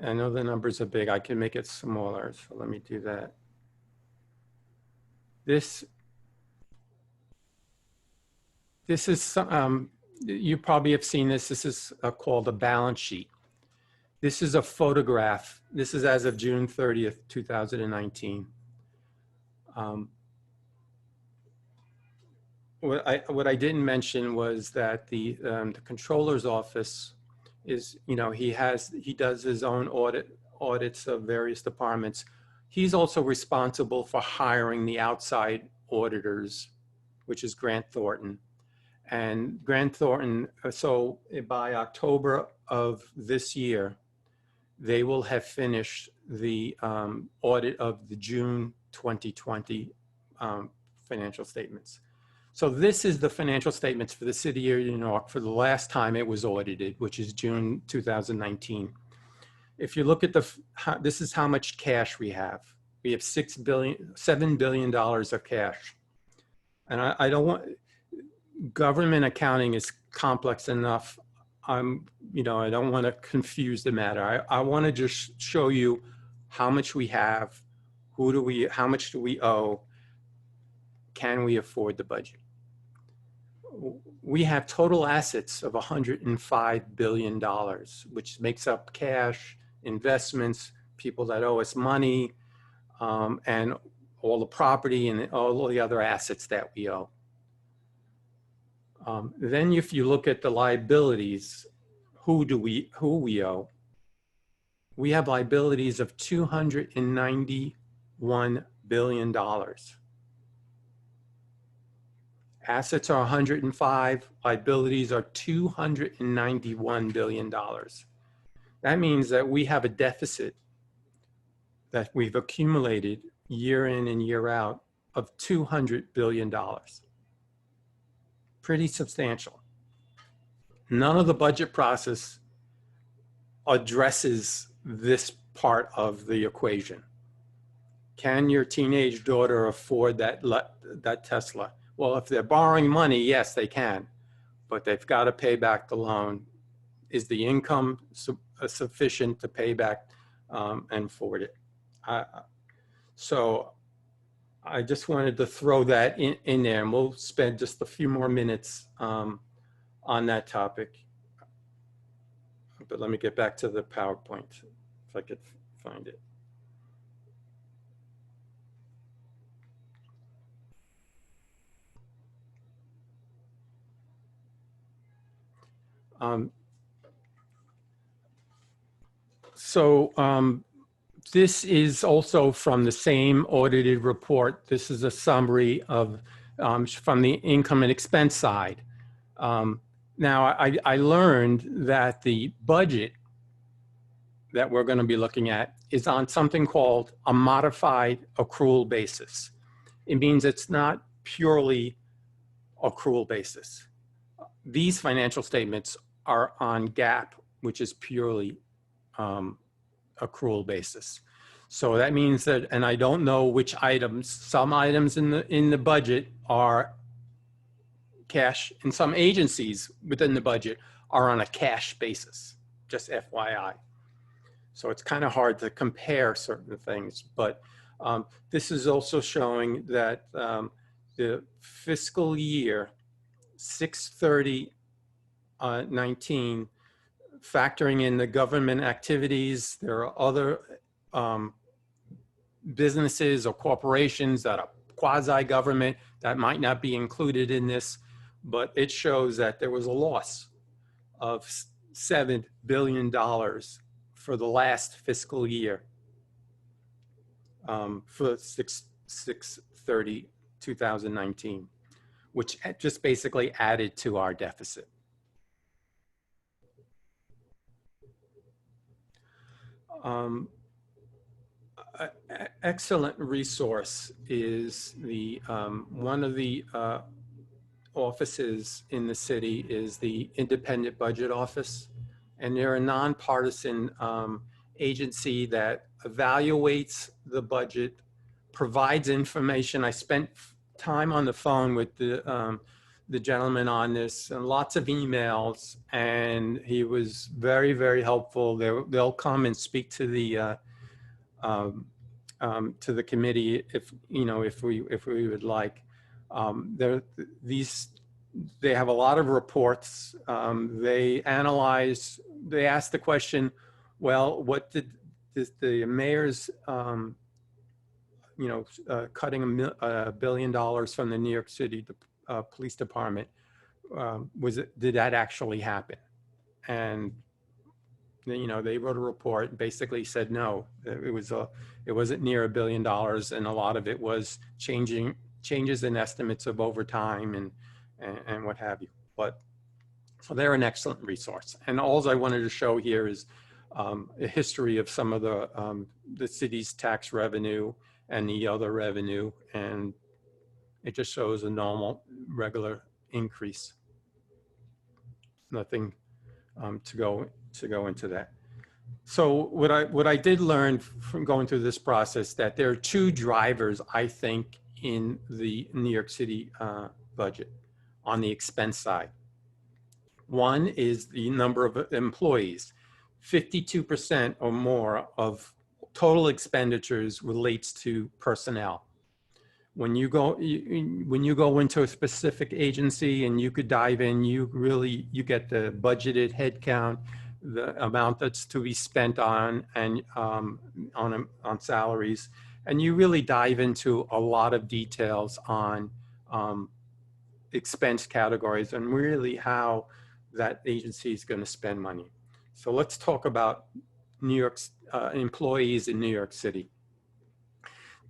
I know the numbers are big. I can make it smaller, so let me do that. This is, you probably have seen this. This is called a balance sheet. This is a photograph. This is as of June 30th, 2019. What I didn't mention was that the controller's office is, he does his own audits of various departments. He's also responsible for hiring the outside auditors, which is Grant Thornton. And Grant Thornton, so by October of this year, they will have finished the audit of the June 2020 financial statements. So this is the financial statements for the city of New York for the last time it was audited, which is June 2019. If you look at this is how much cash we have. We have $7 billion of cash. And I don't want, government accounting is complex enough. I don't want to confuse the matter. I want to just show you how much we have, how much do we owe, can we afford the budget? We have total assets of $105 billion, which makes up cash, investments, people that owe us money, and all the property and all the other assets that we owe. Then if you look at the liabilities, who we owe, we have liabilities of $291 billion. Assets are 105, liabilities are $291 billion. That means that we have a deficit that we've accumulated year in and year out of $200 billion. Pretty substantial. None of the budget process addresses this part of the equation. Can your teenage daughter afford that Tesla? Well, if they're borrowing money, yes, they can. but they've got to pay back the loan. Is the income sufficient to pay back and forward it? So I just wanted to throw that in there, and we'll spend just a few more minutes on that topic. But let me get back to the PowerPoint, if I could find it. This is also from the same audited report. This is a summary of from the income and expense side. Now, I learned that the budget that we're going to be looking at is on something called a modified accrual basis. It means it's not purely accrual basis. These financial statements are on GAAP, which is purely accrual basis. So that means that, and I don't know which items, some items in the budget are cash, and some agencies within the budget are on a cash basis, just FYI. So it's kind of hard to compare certain things, but this is also showing that the fiscal year 6/30/19, factoring in the government activities, there are other businesses or corporations that are quasi-government that might not be included in this, but it shows that there was a loss of $7 billion for the last fiscal year for 6/30/2019, which just basically added to our deficit. Excellent resource is the one of the offices in the city is the Independent Budget Office, and they're a nonpartisan agency that evaluates the budget, provides information. I spent time on the phone with the gentleman on this, and lots of emails, and he was very, very helpful. They'll come and speak to the committee if we would like. They have a lot of reports. They analyze. They ask the question, well, what did the mayor's cutting $1 billion from the New York City Police Department, did that actually happen? And they wrote a report and basically said no, it wasn't near $1 billion, and a lot of it was changes in estimates of overtime and what have you. But so they're an excellent resource. And all I wanted to show here is a history of some of the city's tax revenue and the other revenue, and it just shows a normal, regular increase. Nothing to go into that. So what I did learn from going through this process, that there are two drivers, I think, in the New York City budget on the expense side. One is the number of employees. 52% or more of total expenditures relates to personnel. When you go into a specific agency and you could dive in, you get the budgeted head count, the amount that's to be spent on and on salaries, and you really dive into a lot of details on expense categories and really how that agency is going to spend money. So let's talk about New York's employees in New York City.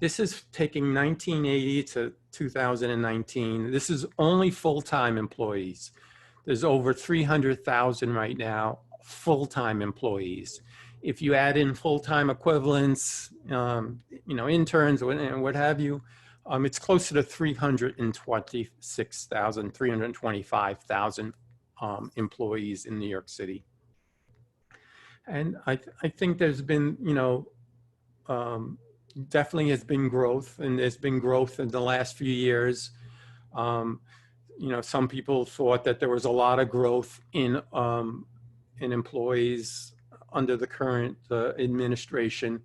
This is taking 1980 to 2019. This is only full-time employees. There's over 300,000 right now, full-time employees. If you add in full-time equivalents, interns and what have you, it's closer to 326,000, 325,000 employees in New York City. And I think there's been, definitely has been growth, and there's been growth in the last few years. you know, some people thought that there was a lot of growth in employees under the current administration.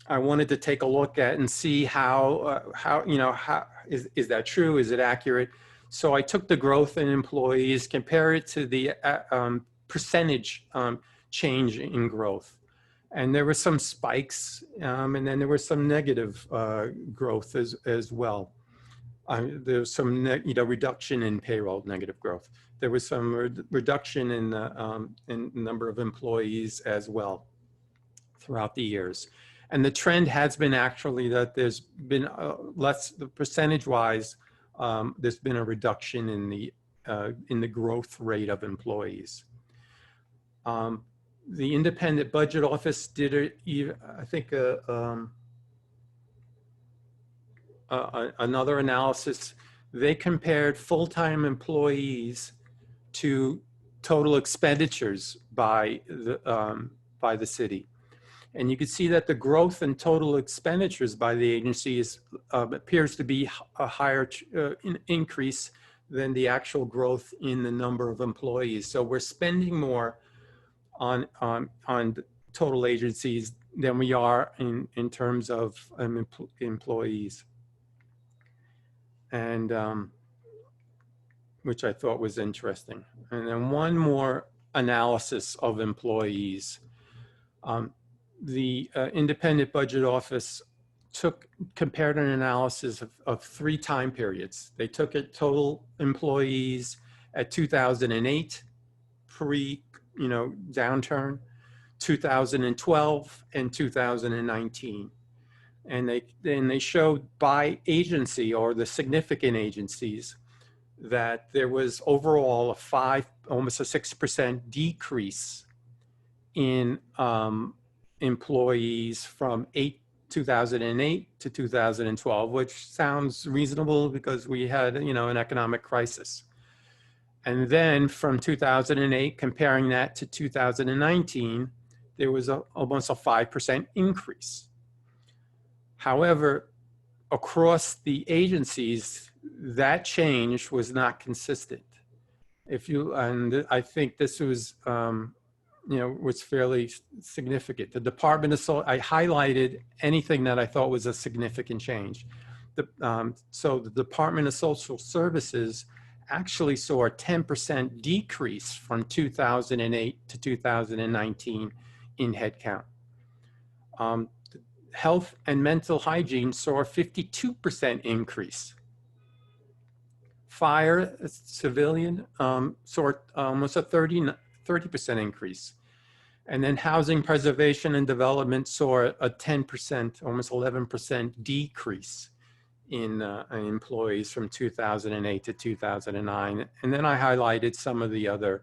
I wanted to take a look at and see how is that true? Is it accurate? So I took the growth in employees, compare it to the percentage change in growth. And there were some spikes, and then there was some negative growth as well. There was some reduction in payroll, negative growth. There was some reduction in the number of employees as well throughout the years. And the trend has been actually that there's been less, percentage-wise, there's been a reduction in the growth rate of employees. The Independent Budget Office did, I think, another analysis. They compared full-time employees to total expenditures by the city. And you can see that the growth in total expenditures by the agency appears to be a higher increase than the actual growth in the number of employees. So we're spending more on total agencies than we are in terms of employees. And which I thought was interesting. And then one more analysis of employees. The Independent Budget Office compared an analysis of 3 time periods. They took total employees at 2008, downturn, 2012, and 2019. And they showed by agency, or the significant agencies, that there was overall almost a 6% decrease in employees from 2008 to 2012, which sounds reasonable because we had, an economic crisis. And then from 2008, comparing that to 2019, there was almost a 5% increase. However, across the agencies, that change was not consistent. And I think this was, was fairly significant. The Department of I highlighted anything that I thought was a significant change. So the Department of Social Services actually saw a 10% decrease from 2008 to 2019 in headcount. Health and mental hygiene saw a 52% increase. Fire, civilian, saw almost a 30% increase. And then housing preservation and development saw a 10%, almost 11% decrease in employees from 2008 to 2009. And then I highlighted some of the other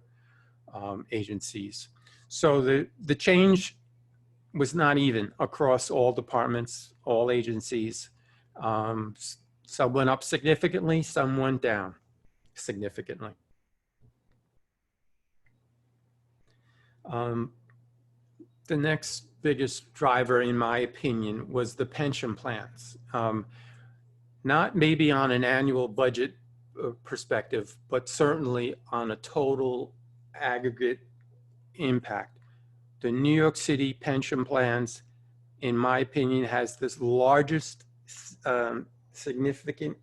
agencies. So the change was not even across all departments, all agencies. Some went up significantly, some went down significantly. The next biggest driver, in my opinion, was the pension plans. Not maybe on an annual budget perspective, but certainly on a total aggregate impact. The New York City pension plans, in my opinion, has this largest significant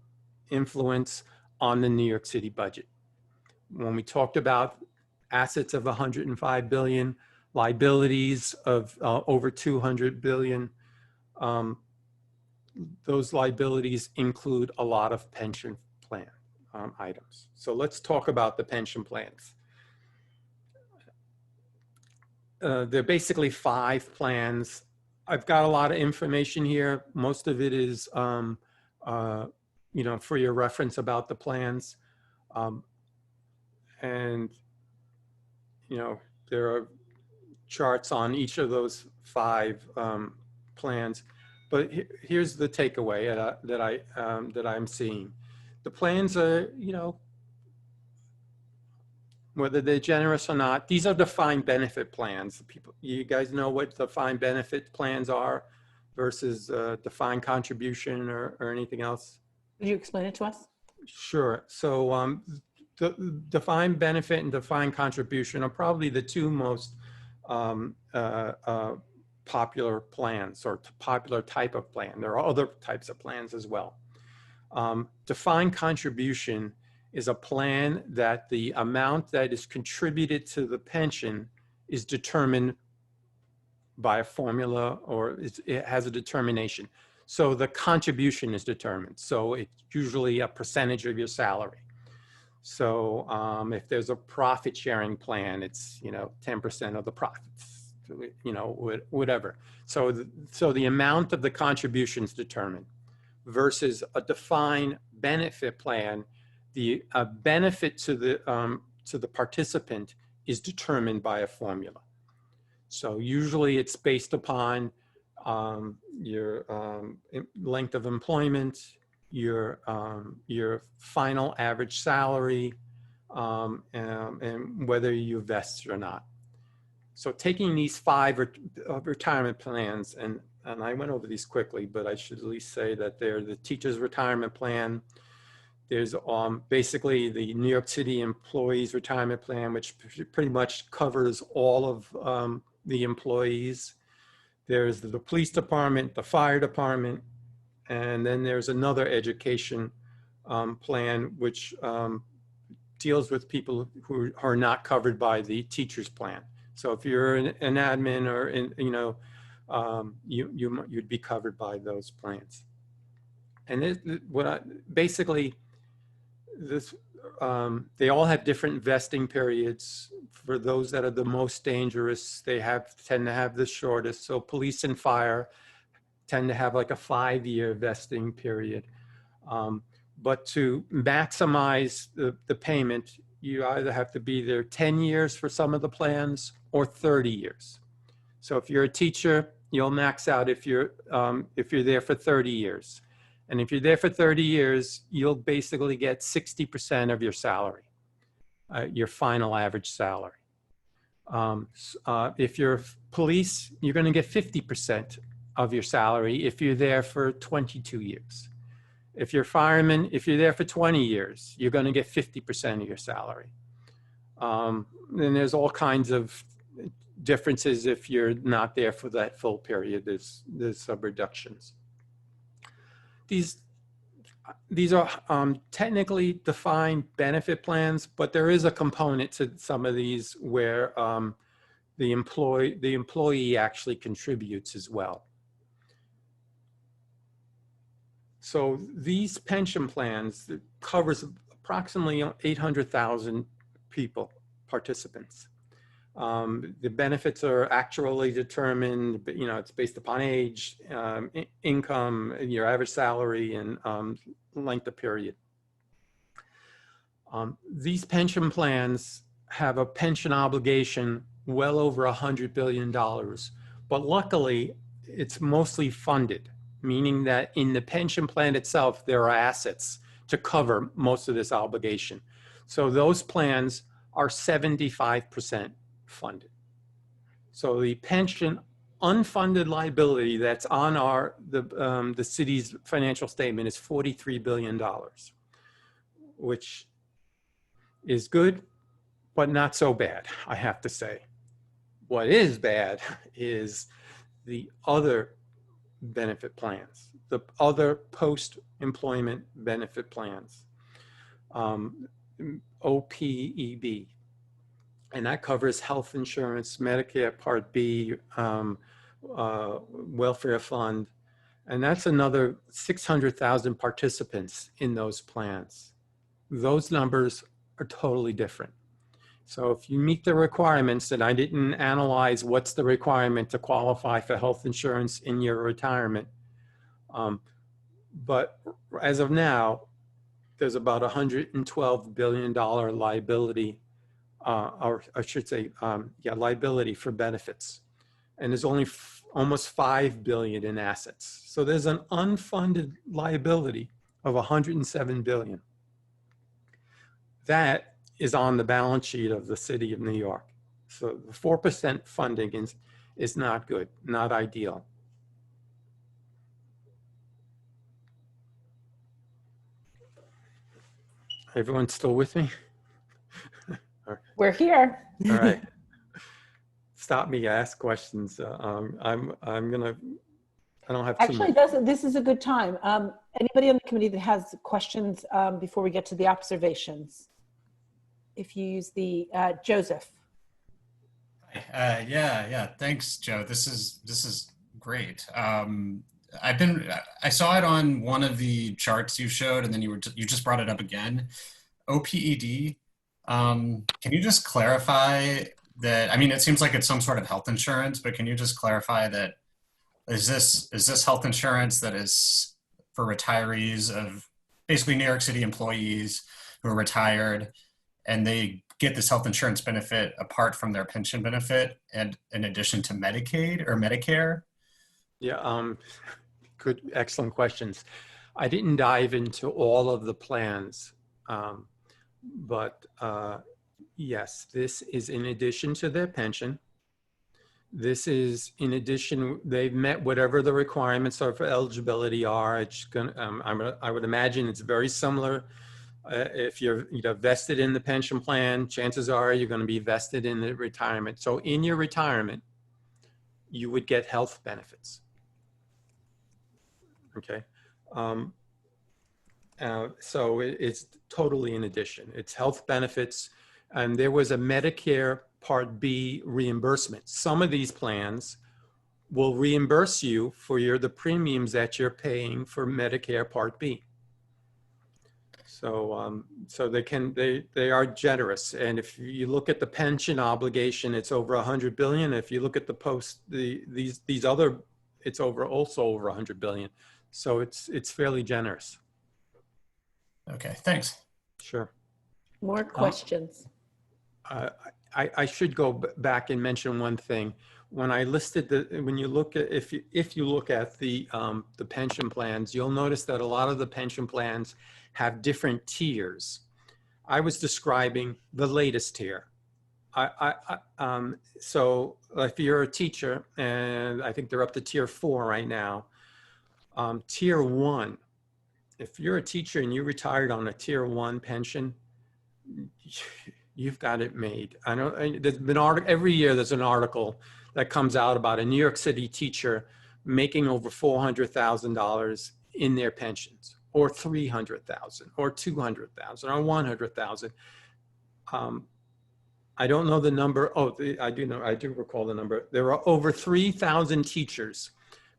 influence on the New York City budget. When we talked about assets of 105 billion, liabilities of over 200 billion, those liabilities include a lot of pension plan items. So let's talk about the pension plans. There are basically 5 plans. I've got a lot of information here. Most of it is, for your reference about the plans. And, there are charts on each of those 5 plans. But here's the takeaway that I'm seeing. The plans are, whether they're generous or not, these are defined benefit plans. You guys know what defined benefit plans are versus defined contribution or anything else? Could you explain it to us? Sure. So the defined benefit and defined contribution are probably the two most um, uh, uh, popular plans or popular type of plan. There are other types of plans as well. Defined contribution is a plan that the amount that is contributed to the pension is determined by a formula, or it has a determination. So the contribution is determined. So it's usually a percentage of your salary. So if there's a profit sharing plan, it's 10% of the profits, whatever. So the amount of the contribution is determined versus a defined benefit plan. The benefit to the participant is determined by a formula. So usually it's based upon your length of employment, your final average salary, and whether you vest or not. So taking these 5 retirement plans, and I went over these quickly, but I should at least say that they're the teacher's retirement plan. There's basically the New York City employees retirement plan, which pretty much covers all of the employees. There's the police department, the fire department, and then there's another education plan which deals with people who are not covered by the teacher's plan. So if you're an admin or you'd be covered by those plans. And basically they all have different vesting periods. For those that are the most dangerous, they tend to have the shortest. So police and fire tend to have like a 5-year vesting period. But to maximize the payment, you either have to be there 10 years for some of the plans or 30 years. So if you're a teacher, you'll max out if you're there for 30 years. And if you're there for 30 years, you'll basically get 60% of your salary, your final average salary. If you're police, you're going to get 50% of your salary if you're there for 22 years. If you're fireman, if you're there for 20 years, you're going to get 50% of your salary. Then there's all kinds of differences if you're not there for that full period. There's some reductions. These are technically defined benefit plans, but there is a component to some of these where the employee actually contributes as well. So these pension plans that covers approximately 800,000 people, participants. The benefits are actually determined, but it's based upon age, income, your average salary, and length of period. These pension plans have a pension obligation well over $100 billion, but luckily it's mostly funded, meaning that in the pension plan itself, there are assets to cover most of this obligation. So those plans are 75% funded. So the pension unfunded liability that's on the city's financial statement is $43 billion, which is good, but not so bad, I have to say. What is bad is the other benefit plans, the other post-employment benefit plans, OPEB. And that covers health insurance, Medicare Part B, welfare fund. And that's another 600,000 participants in those plans. Those numbers are totally different. So if you meet the requirements, and I didn't analyze what's the requirement to qualify for health insurance in your retirement, but as of now, there's about $112 billion liability, or I should say, liability for benefits. And there's only almost $5 billion in assets. So there's an unfunded liability of $107 billion. That is on the balance sheet of the city of New York. So the 4% funding is not good, not ideal. Everyone still with me? We're here. All right. Stop me, ask questions. I don't have too Actually, much. this is a good time. Anybody on the committee that has questions before we get to the observations? If you use the Joseph. Yeah. Thanks, Joe. This is great. I saw it on one of the charts you showed, and then you just brought it up again. OPED. Can you just clarify that? I mean, it seems like it's some sort of health insurance, but can you just clarify that? Is this health insurance that is for retirees of basically New York City employees who are retired, and they get this health insurance benefit apart from their pension benefit and in addition to Medicaid or Medicare? Yeah, good, excellent questions. I didn't dive into all of the plans, but yes, this is in addition to their pension. This is in addition, they've met whatever the requirements are for eligibility are. It's gonna, I would imagine it's very similar. If you're vested in the pension plan, chances are you're going to be vested in the retirement. So in your retirement, you would get health benefits. Okay. So it's totally in addition. It's health benefits. And there was a Medicare Part B reimbursement. Some of these plans will reimburse you for the premiums that you're paying for Medicare Part B. So, so they are generous. And if you look at the pension obligation, it's over 100 billion. If you look at these other, it's also over 100 billion. So it's fairly generous. Okay, thanks. Sure. More questions. I should go back and mention one thing. When I listed when you look at, if you look at the pension plans, you'll notice that a lot of the pension plans have different tiers. I was describing the latest tier. So if you're a teacher, and I think they're up to tier 4 right now, tier 1, if you're a teacher and you retired on a tier 1 pension, you've got it made. I know there's been every year there's an article that comes out about a New York City teacher making over $400,000 in their pensions, or $300,000, or $200,000, or $100,000. I don't know the number. Oh, I do recall the number. There are over 3,000 teachers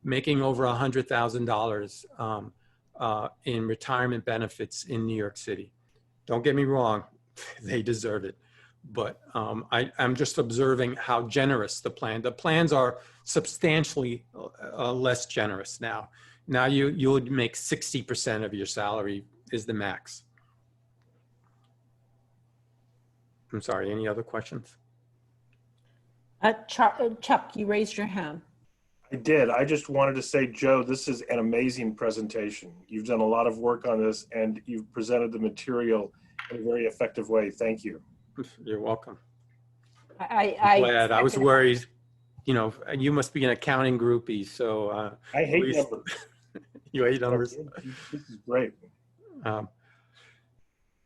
making over $100,000 in retirement benefits in New York City. Don't get me wrong, they deserve it. But I'm just observing how generous the plans are substantially less generous now. Now you would make 60% of your salary is the max. I'm sorry, any other questions? Chuck, you raised your hand. I did. I just wanted to say, Joe, this is an amazing presentation. You've done a lot of work on this and you've presented the material in a very effective way. Thank you. You're welcome. I'm glad. I was worried, you must be an accounting groupie, so. I hate numbers. You hate numbers? This is great.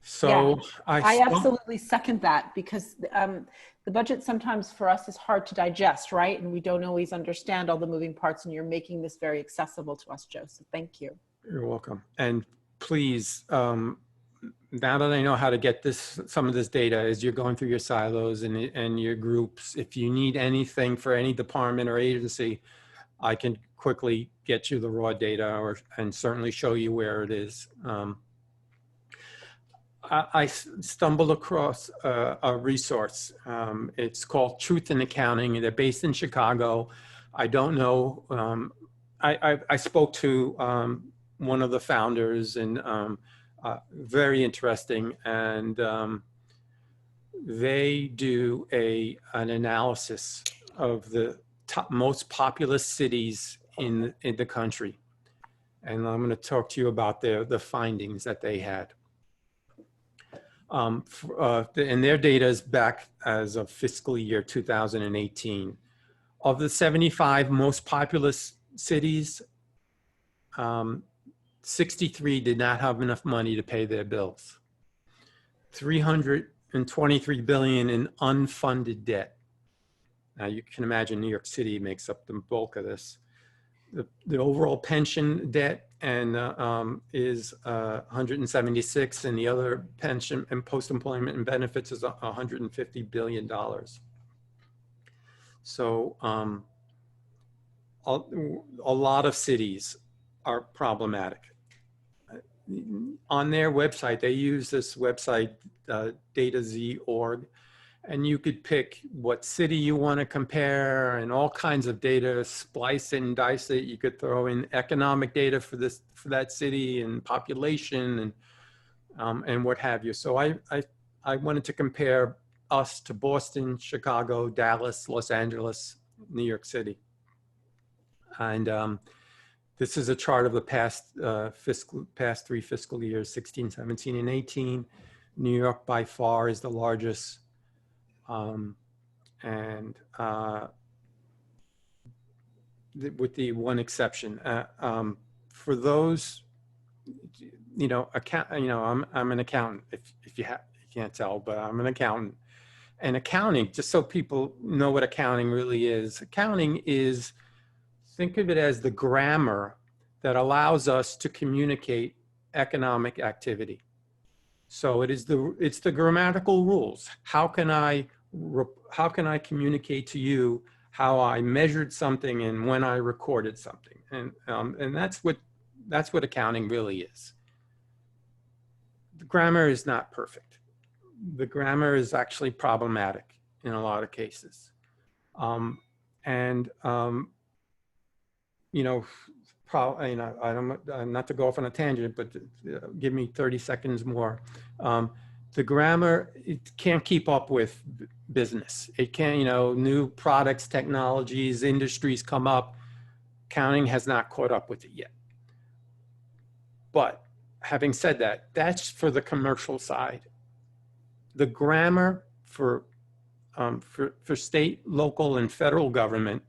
So yeah, I absolutely second that, because the budget sometimes for us is hard to digest, right? And we don't always understand all the moving parts, and you're making this very accessible to us, Joe. So thank you. You're welcome. And please, now that I know how to get some of this data, as you're going through your silos and your groups, if you need anything for any department or agency, I can quickly get you the raw data and certainly show you where it is. I stumbled across a resource. It's called Truth in Accounting. They're based in Chicago. I don't know. I spoke to one of the founders, and very interesting. And they do an analysis of the most populous cities in the country. And I'm going to talk to you about the findings that they had. And their data is back as of fiscal year 2018. Of the 75 most populous cities, 63 did not have enough money to pay their bills. $323 billion in unfunded debt. Now you can imagine New York City makes up the bulk of this. The overall pension debt and is 176, and the other pension and post-employment and benefits is $150 billion. So a lot of cities are problematic. On their website, they use this website, dataZ.org, and you could pick what city you want to compare and all kinds of data, splice it and dice it. You could throw in economic data for that city and population and what have you. So I wanted to compare us to Boston, Chicago, Dallas, Los Angeles, New York City. And this is a chart of the past three fiscal years, 16, 17, and 18. New York by far is the largest. With the one exception, for those, I'm an accountant. If you can't tell, but I'm an accountant. And accounting, just so people know what accounting really is, accounting is, think of it as the grammar that allows us to communicate economic activity. So it's the grammatical rules. How can I communicate to you how I measured something and when I recorded something? And that's what accounting really is. The grammar is not perfect. The grammar is actually problematic in a lot of cases. I don't, not to go off on a tangent, but give me 30 seconds more. The grammar, it can't keep up with business. It can't, new products, technologies, industries come up. Accounting has not caught up with it yet. But having said that, that's for the commercial side. The grammar for state, local, and federal government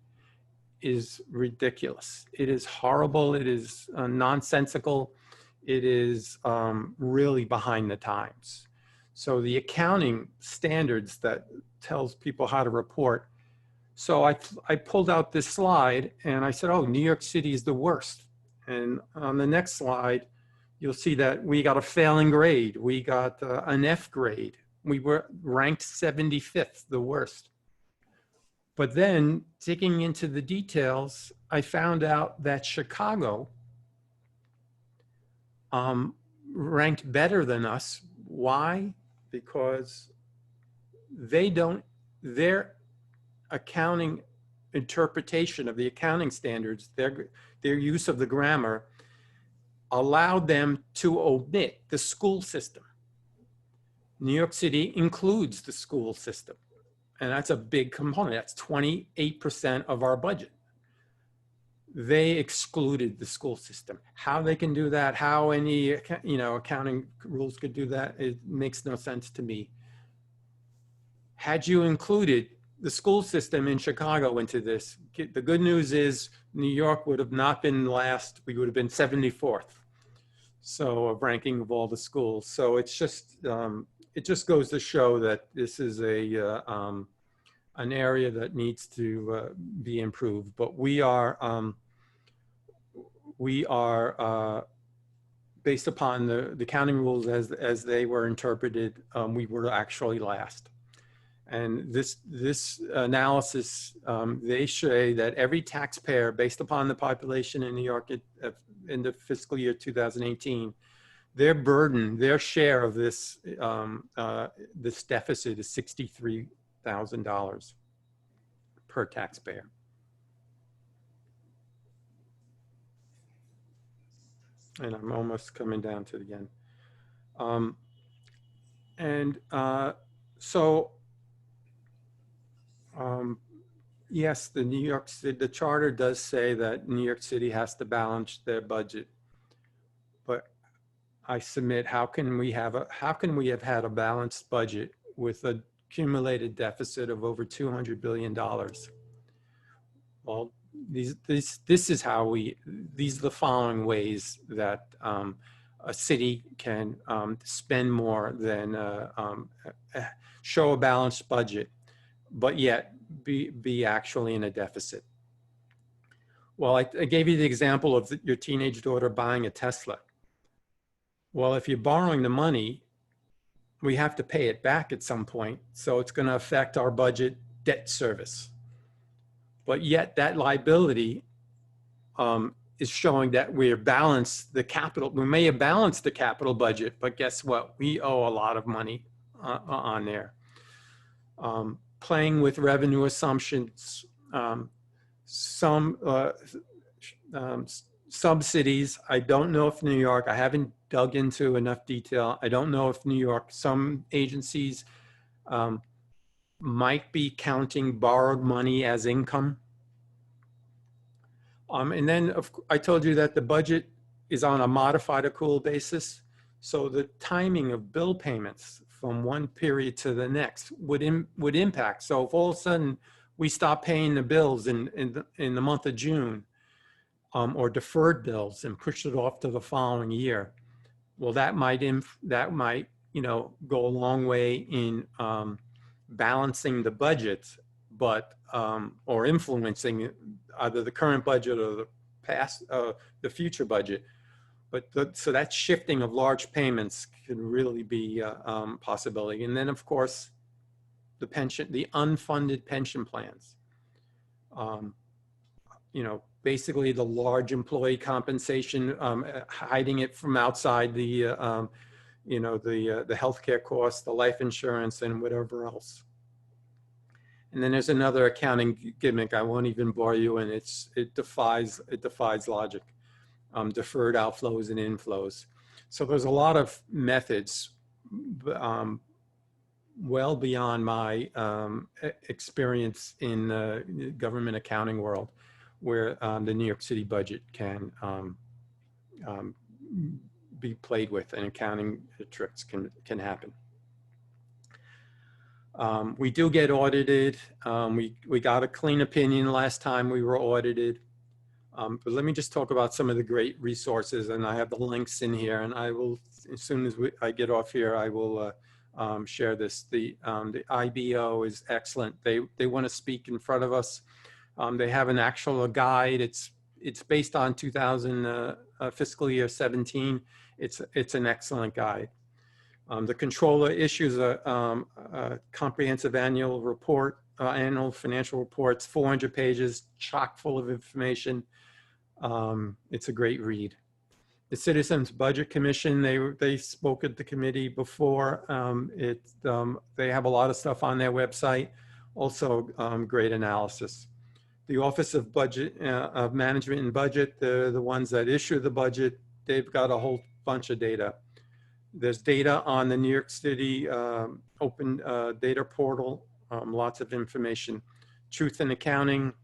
is ridiculous. It is horrible. It is nonsensical. It is really behind the times. So the accounting standards that tells people how to report. So I pulled out this slide and I said, oh, New York City is the worst. And on the next slide, you'll see that we got a failing grade. We got an F grade. We were ranked 75th, the worst. But then digging into the details, I found out that Chicago ranked better than us. Why? Because their accounting interpretation of the accounting standards, their use of the grammar allowed them to omit the school system. New York City includes the school system. And that's a big component. That's 28% of our budget. They excluded the school system. How they can do that, how any accounting rules could do that, it makes no sense to me. Had you included the school system in Chicago into this, the good news is New York would have not been last. We would have been 74th. So a ranking of all the schools. So it's just, it just goes to show that this is an area that needs to be improved. But we are based upon the accounting rules as they were interpreted, we were actually last. And this analysis, they say that every taxpayer, based upon the population in New York in the fiscal year 2018, their burden, their share of this this deficit is $63,000 per taxpayer. And I'm almost coming down to the end. Yes, the New York City, the charter does say that New York City has to balance their budget. But I submit, how can we have had a balanced budget with a accumulated deficit of over $200 billion? Well, these are the following ways that a city can spend more than show a balanced budget, but yet be actually in a deficit. Well, I gave you the example of your teenage daughter buying a Tesla. Well, if you're borrowing the money, we have to pay it back at some point. So it's going to affect our budget debt service. But yet that liability is showing that we're balanced the capital. We may have balanced the capital budget, but guess what? We owe a lot of money on there. Playing with revenue assumptions, some subsidies. I don't know if New York, I haven't dug into enough detail. I don't know if New York, some agencies might be counting borrowed money as income. And then I told you that the budget is on a modified accrual basis. So the timing of bill payments from one period to the next would impact. So if all of a sudden we stop paying the bills in the month of June, or deferred bills and push it off to the following year, well, that might go a long way in balancing the budget, but or influencing either the current budget or the past, the future budget. But so that shifting of large payments could really be a possibility. And then, of course, the unfunded pension plans. Basically the large employee compensation, hiding it from outside the, the healthcare costs, the life insurance, and whatever else. And then there's another accounting gimmick I won't even bore you in. It defies logic. Deferred outflows and inflows. So there's a lot of methods, well beyond my experience in the government accounting world, where the New York City budget can be played with, and accounting tricks can happen. We do get audited. We got a clean opinion last time we were audited. But let me just talk about some of the great resources, and I have the links in here, and I will, as soon as I get off here, I will share this. The IBO is excellent. They want to speak in front of us. They have an actual guide. It's based on 2000 fiscal year 17. It's an excellent guide. The controller issues a comprehensive annual report, annual financial reports, 400 pages, chock full of information. It's a great read. The Citizens Budget Commission, they spoke at the committee before. They have a lot of stuff on their website. Also, great analysis. The Office of Budget of Management and Budget, they're the ones that issue the budget. They've got a whole bunch of data. There's data on the New York City open data portal, lots of information. Truth in Accounting,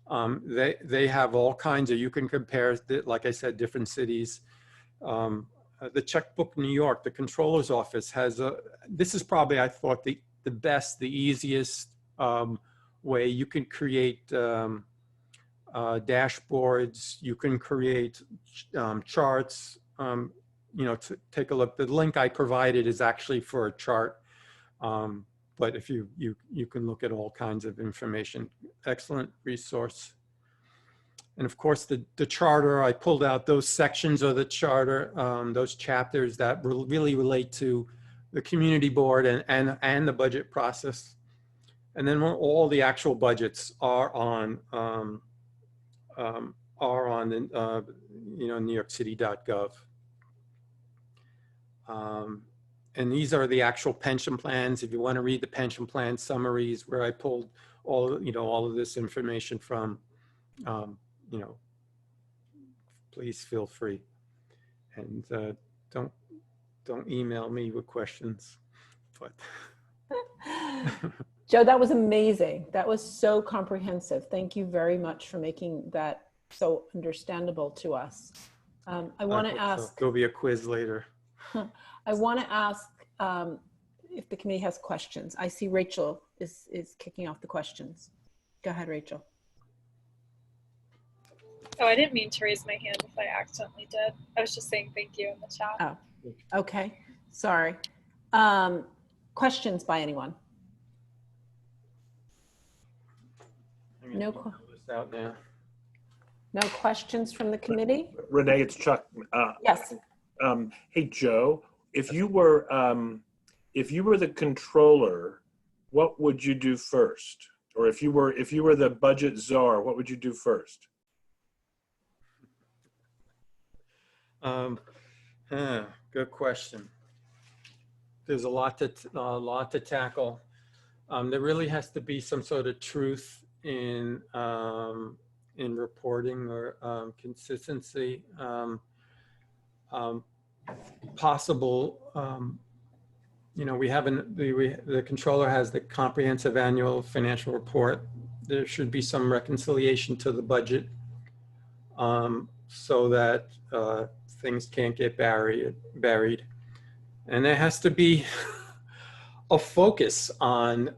they have all kinds of, you can compare, like I said, different cities. The Checkbook New York, the Controller's Office has this is probably, I thought, the best, the easiest way. You can create dashboards, you can create charts, to take a look. The link I provided is actually for a chart, but if you can look at all kinds of information. Excellent resource. And of course, the charter, I pulled out those sections of the charter, those chapters that really relate to the community board and the budget process. And then all the actual budgets are on NewYorkCity.gov. And these are the actual pension plans. If you want to read the pension plan summaries, where I pulled all of this information from, please feel free. And don't email me with questions. But Joe, that was amazing. That was so comprehensive. Thank you very much for making that so understandable to us. I want to ask. There'll be a quiz later. I want to ask if the committee has questions. I see Rachel is kicking off the questions. Go ahead, Rachel. Oh, I didn't mean to raise my hand if I accidentally did. I was just saying thank you in the chat. Oh, okay. Sorry. Questions by anyone? No, Out now. no questions from the committee? Renee, it's Chuck. Yes. Hey, Joe, if you were the controller, what would you do first? Or if you were the budget czar, what would you do first? Good question. There's a lot to tackle. There really has to be some sort of truth in reporting or consistency. Possible. We haven't. The controller has the comprehensive annual financial report. There should be some reconciliation to the budget, so that things can't get buried. And there has to be a focus on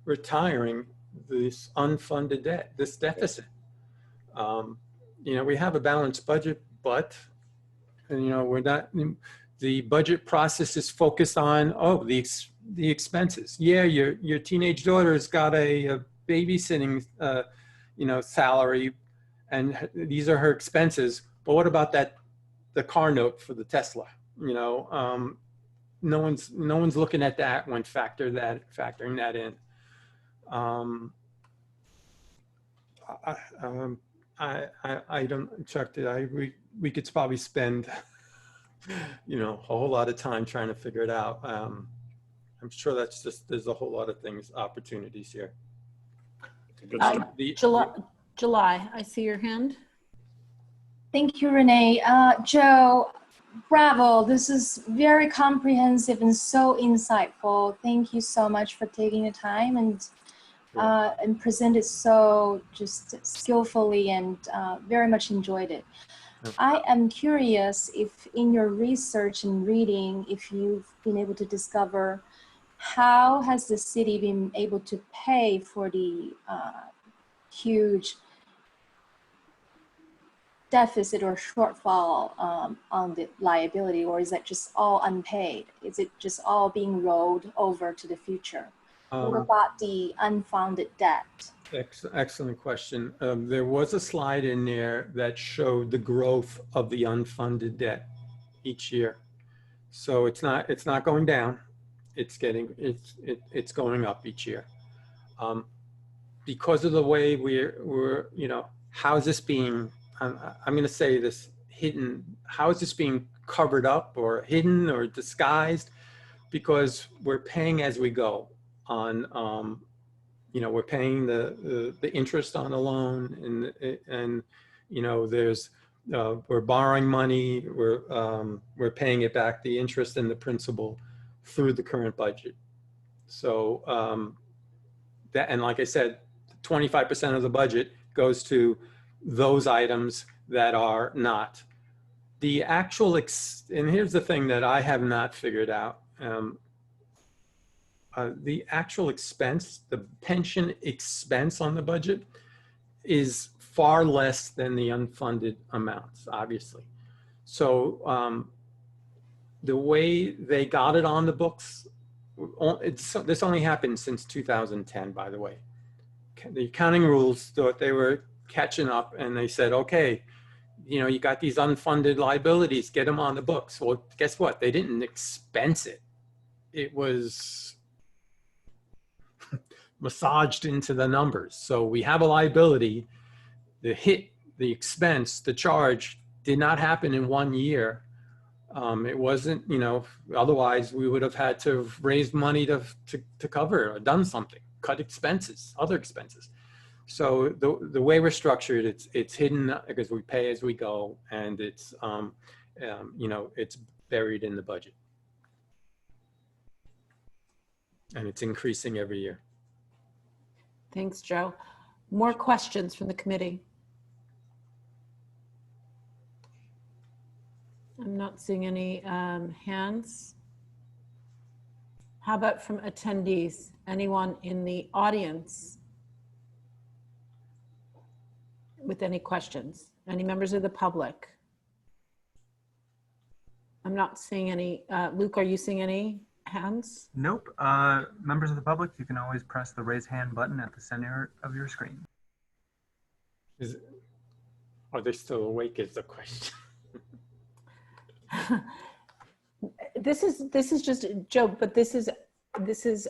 retiring this unfunded debt, this deficit. We have a balanced budget, but we're not. The budget process is focused on the expenses. Yeah, your teenage daughter's got a babysitting salary, and these are her expenses. But what about the car note for the Tesla? No one's looking at that when factoring that in. I don't, Chuck, we could probably spend a whole lot of time trying to figure it out. I'm sure there's a whole lot of things, opportunities here. July, I see your hand. Thank you, Renee. Joe, bravo. This is very comprehensive and so insightful. Thank you so much for taking the time and present it so just skillfully, and very much enjoyed it. I am curious if in your research and reading, if you've been able to discover how has the city been able to pay for the huge deficit or shortfall on the liability, or is that just all unpaid? Is it just all being rolled over to the future? What about the unfunded debt? Excellent question. There was a slide in there that showed the growth of the unfunded debt each year. So it's not going down. It's going up each year. Because of the way we're how is this being, I'm going to say this, hidden, how is this being covered up or hidden or disguised? Because we're paying as we go on, we're paying the interest on the loan, and there's we're borrowing money, we're paying it back, the interest and the principal, through the current budget. So and like I said, 25% of the budget goes to those items that are not. The actual, and here's the thing that I have not figured out, the actual expense, the pension expense on the budget is far less than the unfunded amounts, obviously. So the way they got it on the books, this only happened since 2010, by the way. The accounting rules thought they were catching up, and they said, okay, you got these unfunded liabilities, get them on the books. Well, guess what? They didn't expense it. It was massaged into the numbers. So we have a liability. The hit, the expense, the charge did not happen in 1 year. It wasn't, otherwise we would have had to have raised money to cover it or done something, cut expenses, other expenses. So the way we're structured, it's hidden because we pay as we go, and it's it's buried in the budget, and it's increasing every year. Thanks, Joe. More questions from the committee? I'm not seeing any hands. How about from attendees? Anyone in the audience with any questions? Any members of the public? I'm not seeing any. Luke, are you seeing any hands? Nope. Members of the public, you can always press the raise hand button at the center of your screen. Are they still awake is the question. This is just a joke, but this is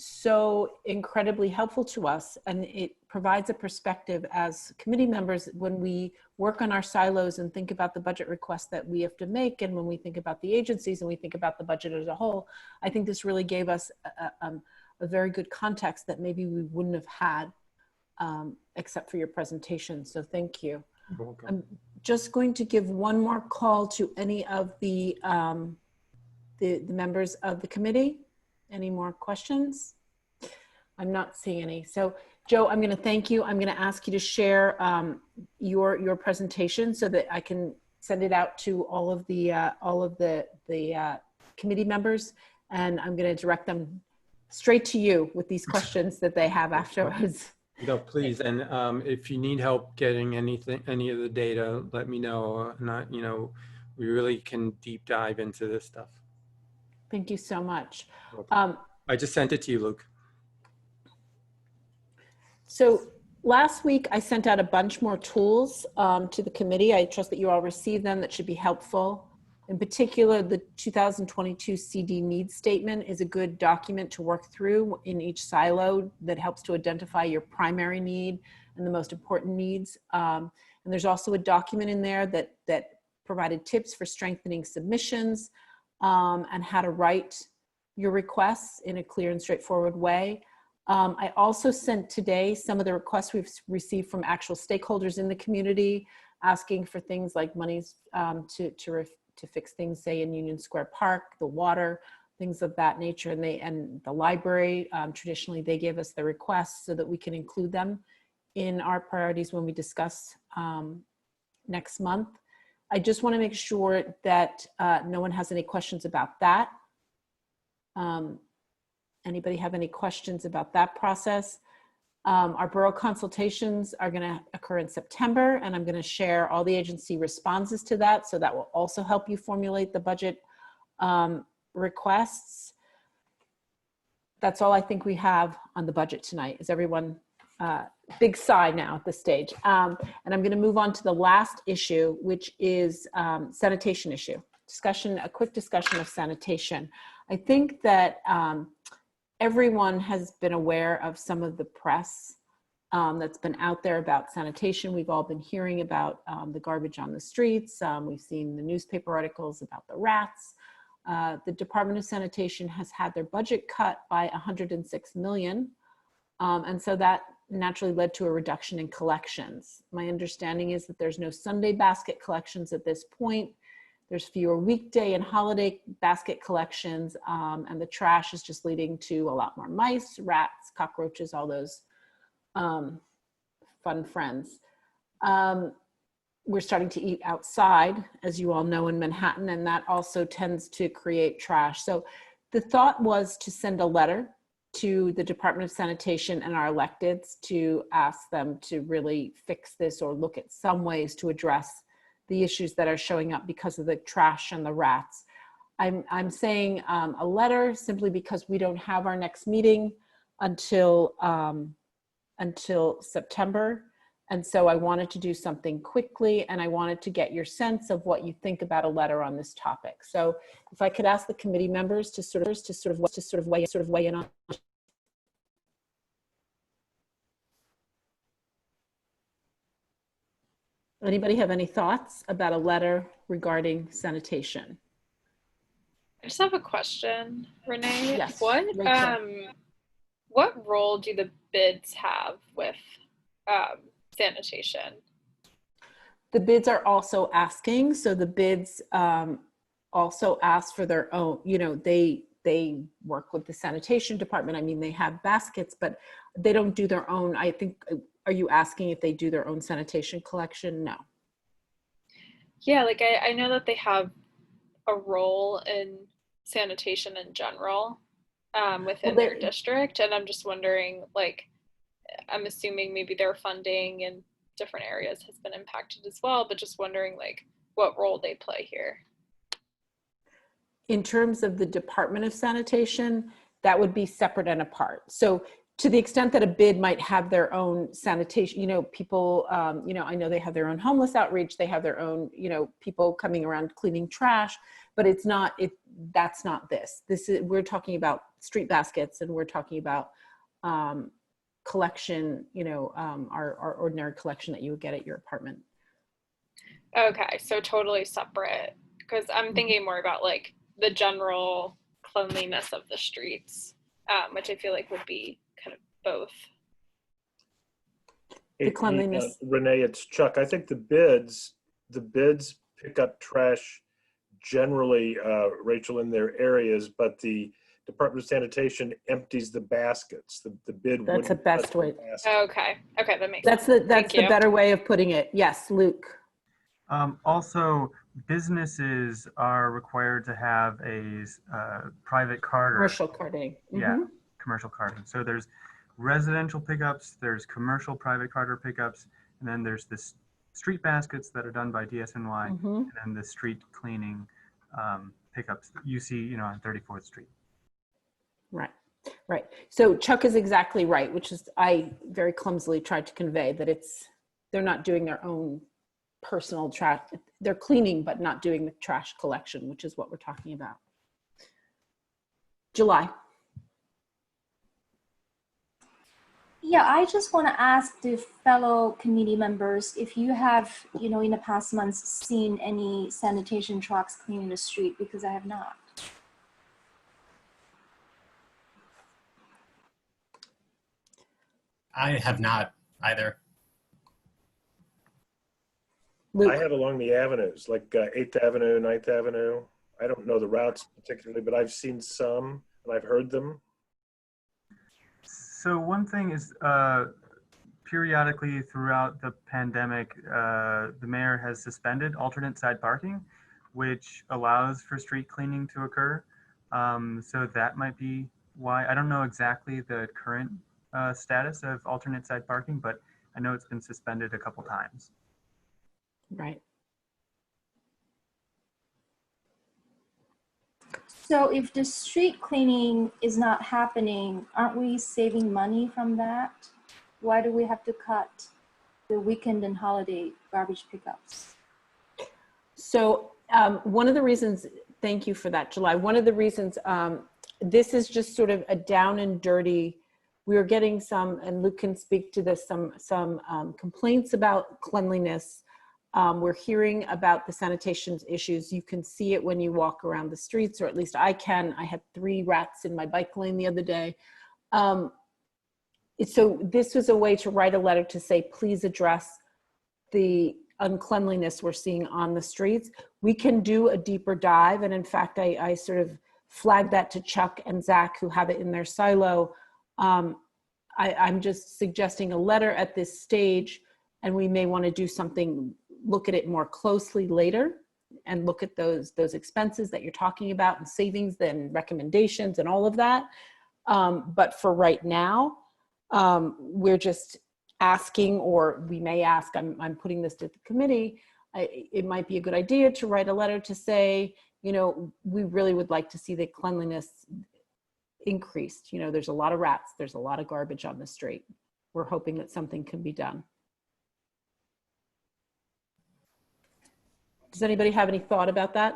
so incredibly helpful to us, and it provides a perspective as committee members when we work on our silos and think about the budget requests that we have to make, and when we think about the agencies and we think about the budget as a whole. I think this really gave us a very good context that maybe we wouldn't have had except for your presentation. So thank you. You're welcome. I'm just going to give one more call to any of the members of the committee. Any more questions? I'm not seeing any. So Joe, I'm going to thank you. I'm going to ask you to share your presentation so that I can send it out to all of the committee members, and I'm going to direct them straight to you with these questions that they have afterwards. No, please. And if you need help getting any of the data, let me know. We really can deep dive into this stuff. Thank you so much. I just sent it to you, Luke. So last week I sent out a bunch more tools to the committee. I trust that you all received them. That should be helpful. In particular, the 2022 CD needs statement is a good document to work through in each silo that helps to identify your primary need and the most important needs. And there's also a document in there that provided tips for strengthening submissions and how to write your requests in a clear and straightforward way. I also sent today some of the requests we've received from actual stakeholders in the community, asking for things like monies to fix things, say in Union Square Park, the water, things of that nature, and the library. Traditionally, they gave us the requests so that we can include them in our priorities when we discuss next month. I just want to make sure that no one has any questions about that. Anybody have any questions about that process? Our borough consultations are going to occur in September, and I'm going to share all the agency responses to that, so that will also help you formulate the budget requests. That's all I think we have on the budget tonight. Is everyone, big sigh now at this stage. And I'm going to move on to the last issue, which is sanitation issue. A quick discussion of sanitation. I think that everyone has been aware of some of the press that's been out there about sanitation. We've all been hearing about the garbage on the streets. We've seen the newspaper articles about the rats. The Department of Sanitation has had their budget cut by $106 million. And so that naturally led to a reduction in collections. My understanding is that there's no Sunday basket collections at this point. There's fewer weekday and holiday basket collections, and the trash is just leading to a lot more mice, rats, cockroaches, all those fun friends. We're starting to eat outside, as you all know, in Manhattan, and that also tends to create trash. So the thought was to send a letter to the Department of Sanitation and our electeds to ask them to really fix this or look at some ways to address the issues that are showing up because of the trash and the rats. I'm saying a letter simply because we don't have our next meeting until September. And so I wanted to do something quickly, and I wanted to get your sense of what you think about a letter on this topic. So if I could ask the committee members to sort of weigh in on. Anybody have any thoughts about a letter regarding sanitation? I just have a question, Renee. Yes, What role do the bids have with sanitation? The bids are also asking, so the bids also ask for their own, they work with the sanitation department. I mean, they have baskets, but they don't do their own. I think, are you asking if they do their own sanitation collection? No. Yeah, like I know that they have a role in sanitation in general within their district, and I'm just wondering, like, I'm assuming maybe they're funding and different areas has been impacted as well, but just wondering like what role they play here. In terms of the Department of Sanitation, that would be separate and apart. So to the extent that a bid might have their own sanitation, people, I know they have their own homeless outreach, they have their own, people coming around cleaning trash, but that's not this. We're talking about street baskets, and we're talking about collection, our ordinary collection that you would get at your apartment. Okay, so totally separate, because I'm thinking more about like the general cleanliness of the streets, which I feel like would be kind of both. The cleanliness. Renee, it's Chuck. I think the bids pick up trash generally, Rachel, in their areas, but the Department of Sanitation empties the baskets. The bid. That's the best way. Okay, that makes sense. That's the better way of putting it. Yes, Luke. Also, businesses are required to have a private card. Commercial carding. Mm-hmm. Yeah, commercial carding. So there's residential pickups, there's commercial private carder pickups, and then there's this street baskets that are done by DSNY, Mm-hmm. and then the street cleaning pickups that you see, on 34th Street. Right. So Chuck is exactly right, which is I very clumsily tried to convey that they're not doing their own personal trash. They're cleaning, but not doing the trash collection, which is what we're talking about. July. Yeah, I just want to ask the fellow committee members if you have, in the past months seen any sanitation trucks cleaning the street, because I have not. I have not either. Luke. I have along the avenues, like 8th Avenue, 9th Avenue. I don't know the routes particularly, but I've seen some and I've heard them. So one thing is, periodically throughout the pandemic, the mayor has suspended alternate side parking, which allows for street cleaning to occur. So that might be why. I don't know exactly the current status of alternate side parking, but I know it's been suspended a couple times. Right. So if the street cleaning is not happening, aren't we saving money from that? Why do we have to cut the weekend and holiday garbage pickups? So one of the reasons, thank you for that, July. One of the reasons, this is just sort of a down and dirty, we are getting some, and Luke can speak to this, some complaints about cleanliness. We're hearing about the sanitation issues. You can see it when you walk around the streets, or at least I can. I had 3 rats in my bike lane the other day. So this was a way to write a letter to say, please address the uncleanliness we're seeing on the streets. We can do a deeper dive. And in fact, I sort of flagged that to Chuck and Zach, who have it in their silo. I'm just suggesting a letter at this stage, and we may want to do something, look at it more closely later and look at those expenses that you're talking about and savings and recommendations and all of that. But for right now, we're just asking, or we may ask, I'm putting this to the committee, it might be a good idea to write a letter to say, we really would like to see the cleanliness increased. There's a lot of rats, there's a lot of garbage on the street. We're hoping that something can be done. Does anybody have any thought about that?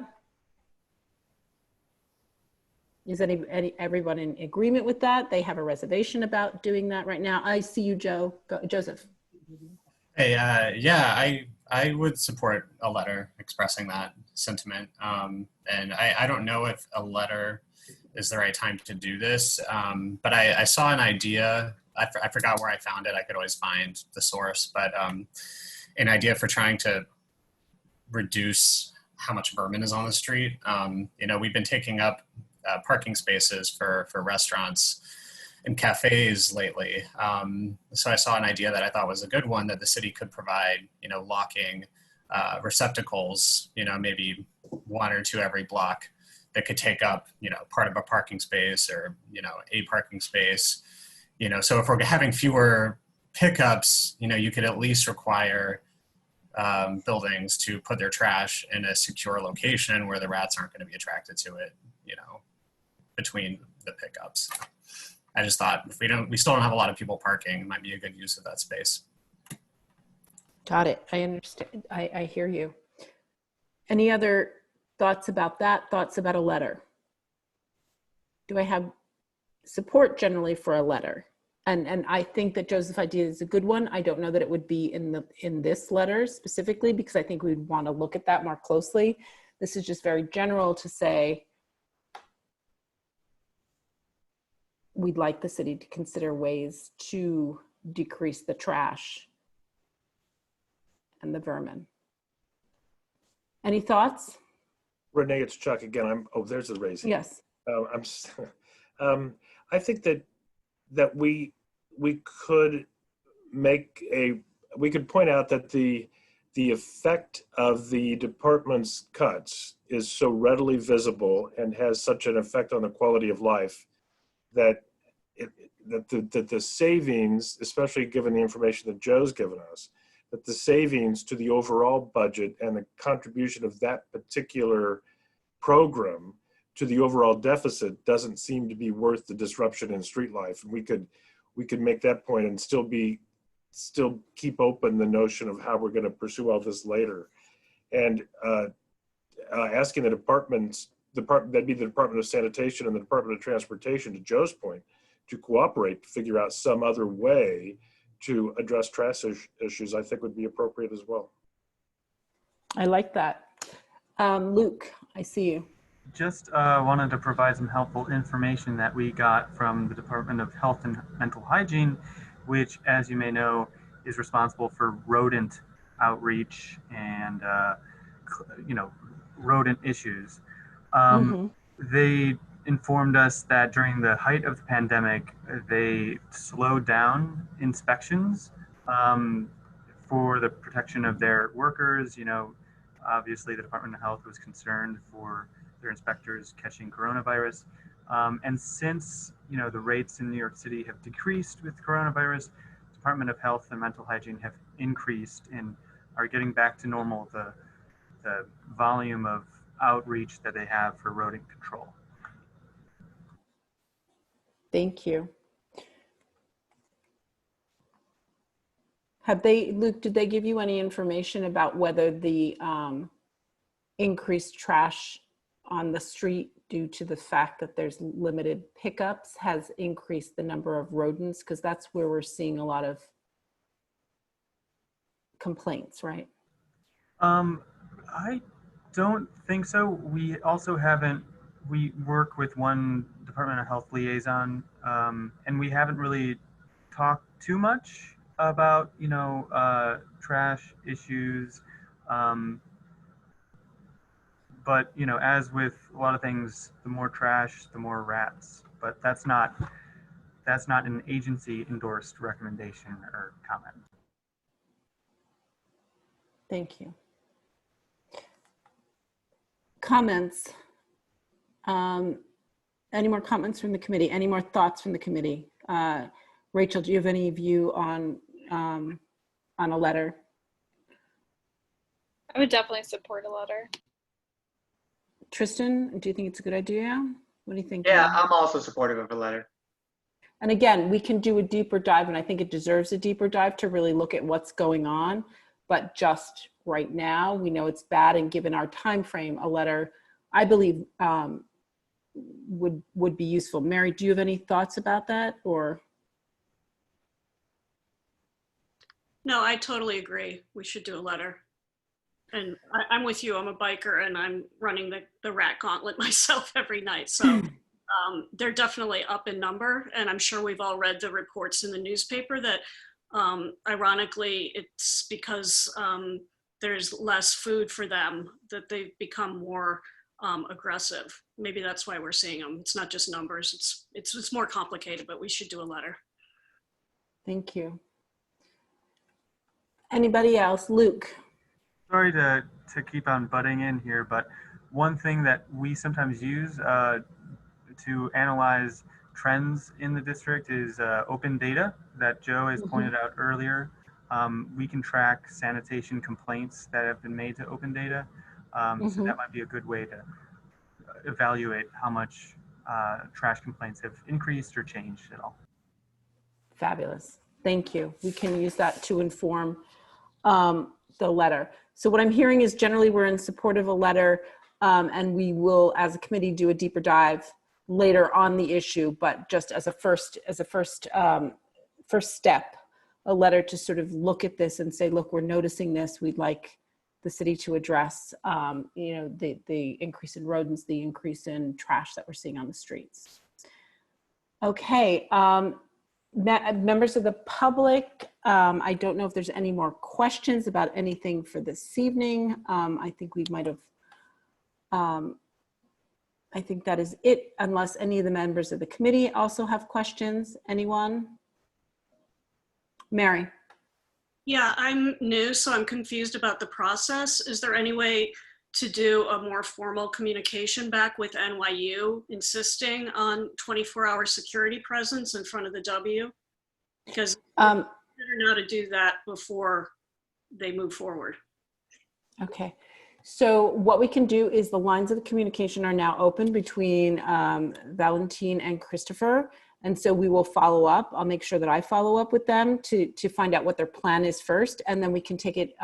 Is everyone in agreement with that? They have a reservation about doing that right now. I see you, Joseph. Hey, yeah, I would support a letter expressing that sentiment. And I don't know if a letter is the right time to do this, but I saw an idea. I forgot where I found it. I could always find the source, but an idea for trying to reduce how much vermin is on the street. We've been taking up parking spaces for restaurants and cafes lately. So I saw an idea that I thought was a good one, that the city could provide, locking receptacles, maybe 1 or 2 every block, that could take up, part of a parking space, or, a parking space, so if we're having fewer pickups, you could at least require buildings to put their trash in a secure location where the rats aren't going to be attracted to it, between the pickups. I just thought if we still don't have a lot of people parking, it might be a good use of that space. Got it. I understand. I hear you. Any other thoughts about that? Thoughts about a letter? Do I have support generally for a letter? And I think that Joseph's idea is a good one. I don't know that it would be in this letter specifically, because I think we'd want to look at that more closely. This is just very general to say, we'd like the city to consider ways to decrease the trash and the vermin. Any thoughts? Renee, it's Chuck again. There's the raising. Yes. I think that we could point out that the effect of the department's cuts is so readily visible and has such an effect on the quality of life that the savings, especially given the information that Joe's given us, that the savings to the overall budget and the contribution of that particular program to the overall deficit doesn't seem to be worth the disruption in street life. And we could make that point and still keep open the notion of how we're going to pursue all this later. And asking the departments, that'd be the Department of Sanitation and the Department of Transportation, to Joe's point, to cooperate to figure out some other way to address trash issues, I think would be appropriate as well. I like that. Luke, I see you. Just wanted to provide some helpful information that we got from the Department of Health and Mental Hygiene, which, as you may know, is responsible for rodent outreach and rodent issues. They informed us that during the height of the pandemic, they slowed down inspections for the protection of their workers. Obviously the Department of Health was concerned for their inspectors catching coronavirus. And since, the rates in New York City have decreased with coronavirus, Department of Health and Mental Hygiene have increased and are getting back to normal the volume of outreach that they have for rodent control. Thank you. Luke, did they give you any information about whether the increased trash on the street due to the fact that there's limited pickups has increased the number of rodents? Because that's where we're seeing a lot of complaints, right? I don't think so. We also we work with one Department of Health liaison, and we haven't really talked too much about, trash issues. But, as with a lot of things, the more trash, the more rats. But that's not an agency endorsed recommendation or comment. Thank you. Comments? Any more comments from the committee? Any more thoughts from the committee? Rachel, do you have any view on a letter? I would definitely support a letter. Tristan, do you think it's a good idea? What do you think? Yeah, I'm also supportive of a letter. And again, we can do a deeper dive, and I think it deserves a deeper dive to really look at what's going on. But just right now, we know it's bad, and given our time frame, a letter, I believe, would be useful. Mary, do you have any thoughts about that, or? No, I totally agree. We should do a letter. And I'm with you. I'm a biker and I'm running the rat gauntlet myself every night. So they're definitely up in number. And I'm sure we've all read the reports in the newspaper that ironically, it's because there's less food for them that they've become more aggressive. Maybe that's why we're seeing them. It's not just numbers. It's more complicated, but we should do a letter. Thank you. Anybody else? Luke. Sorry to keep on butting in here, but one thing that we sometimes use to analyze trends in the district is open data that Joe has pointed out earlier. We can track sanitation complaints that have been made to open data. So that might be a good way to evaluate how much trash complaints have increased or changed at all. Fabulous. Thank you. We can use that to inform the letter. So what I'm hearing is generally we're in support of a letter, and we will, as a committee, do a deeper dive later on the issue, but just as a first step, a letter to sort of look at this and say, look, we're noticing this. We'd like the city to address, you know, the increase in rodents, the increase in trash that we're seeing on the streets. Okay. Members of the public, I don't know if there's any more questions about anything for this evening. I think we might have, I think that is it, unless any of the members of the committee also have questions. Anyone? Mary. Yeah, I'm new, so I'm confused about the process. Is there any way to do a more formal communication back with NYU insisting on 24-hour security presence in front of the W? Because better now to do that before they move forward. Okay. So what we can do is the lines of the communication are now open between Valentine and Christopher. And so we will follow up. I'll make sure that I follow up with them to find out what their plan is first. And then we can take it,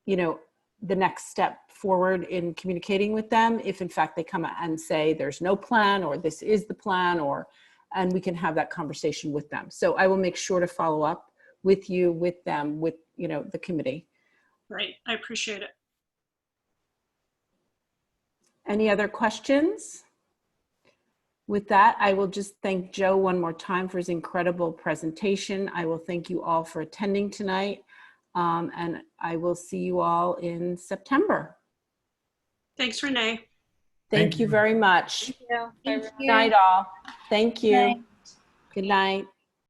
you know, the next step forward in communicating with them. If in fact they come and say there's no plan, or this is the plan, and we can have that conversation with them. So I will make sure to follow up with you, with them, with, you know, the committee. Right, I appreciate it. Any other questions? With that, I will just thank Joe one more time for his incredible presentation. I will thank you all for attending tonight, and I will see you all in September. Thanks, Renee. Thank you very much. Thank you. Good night, all. Thank you. Good night.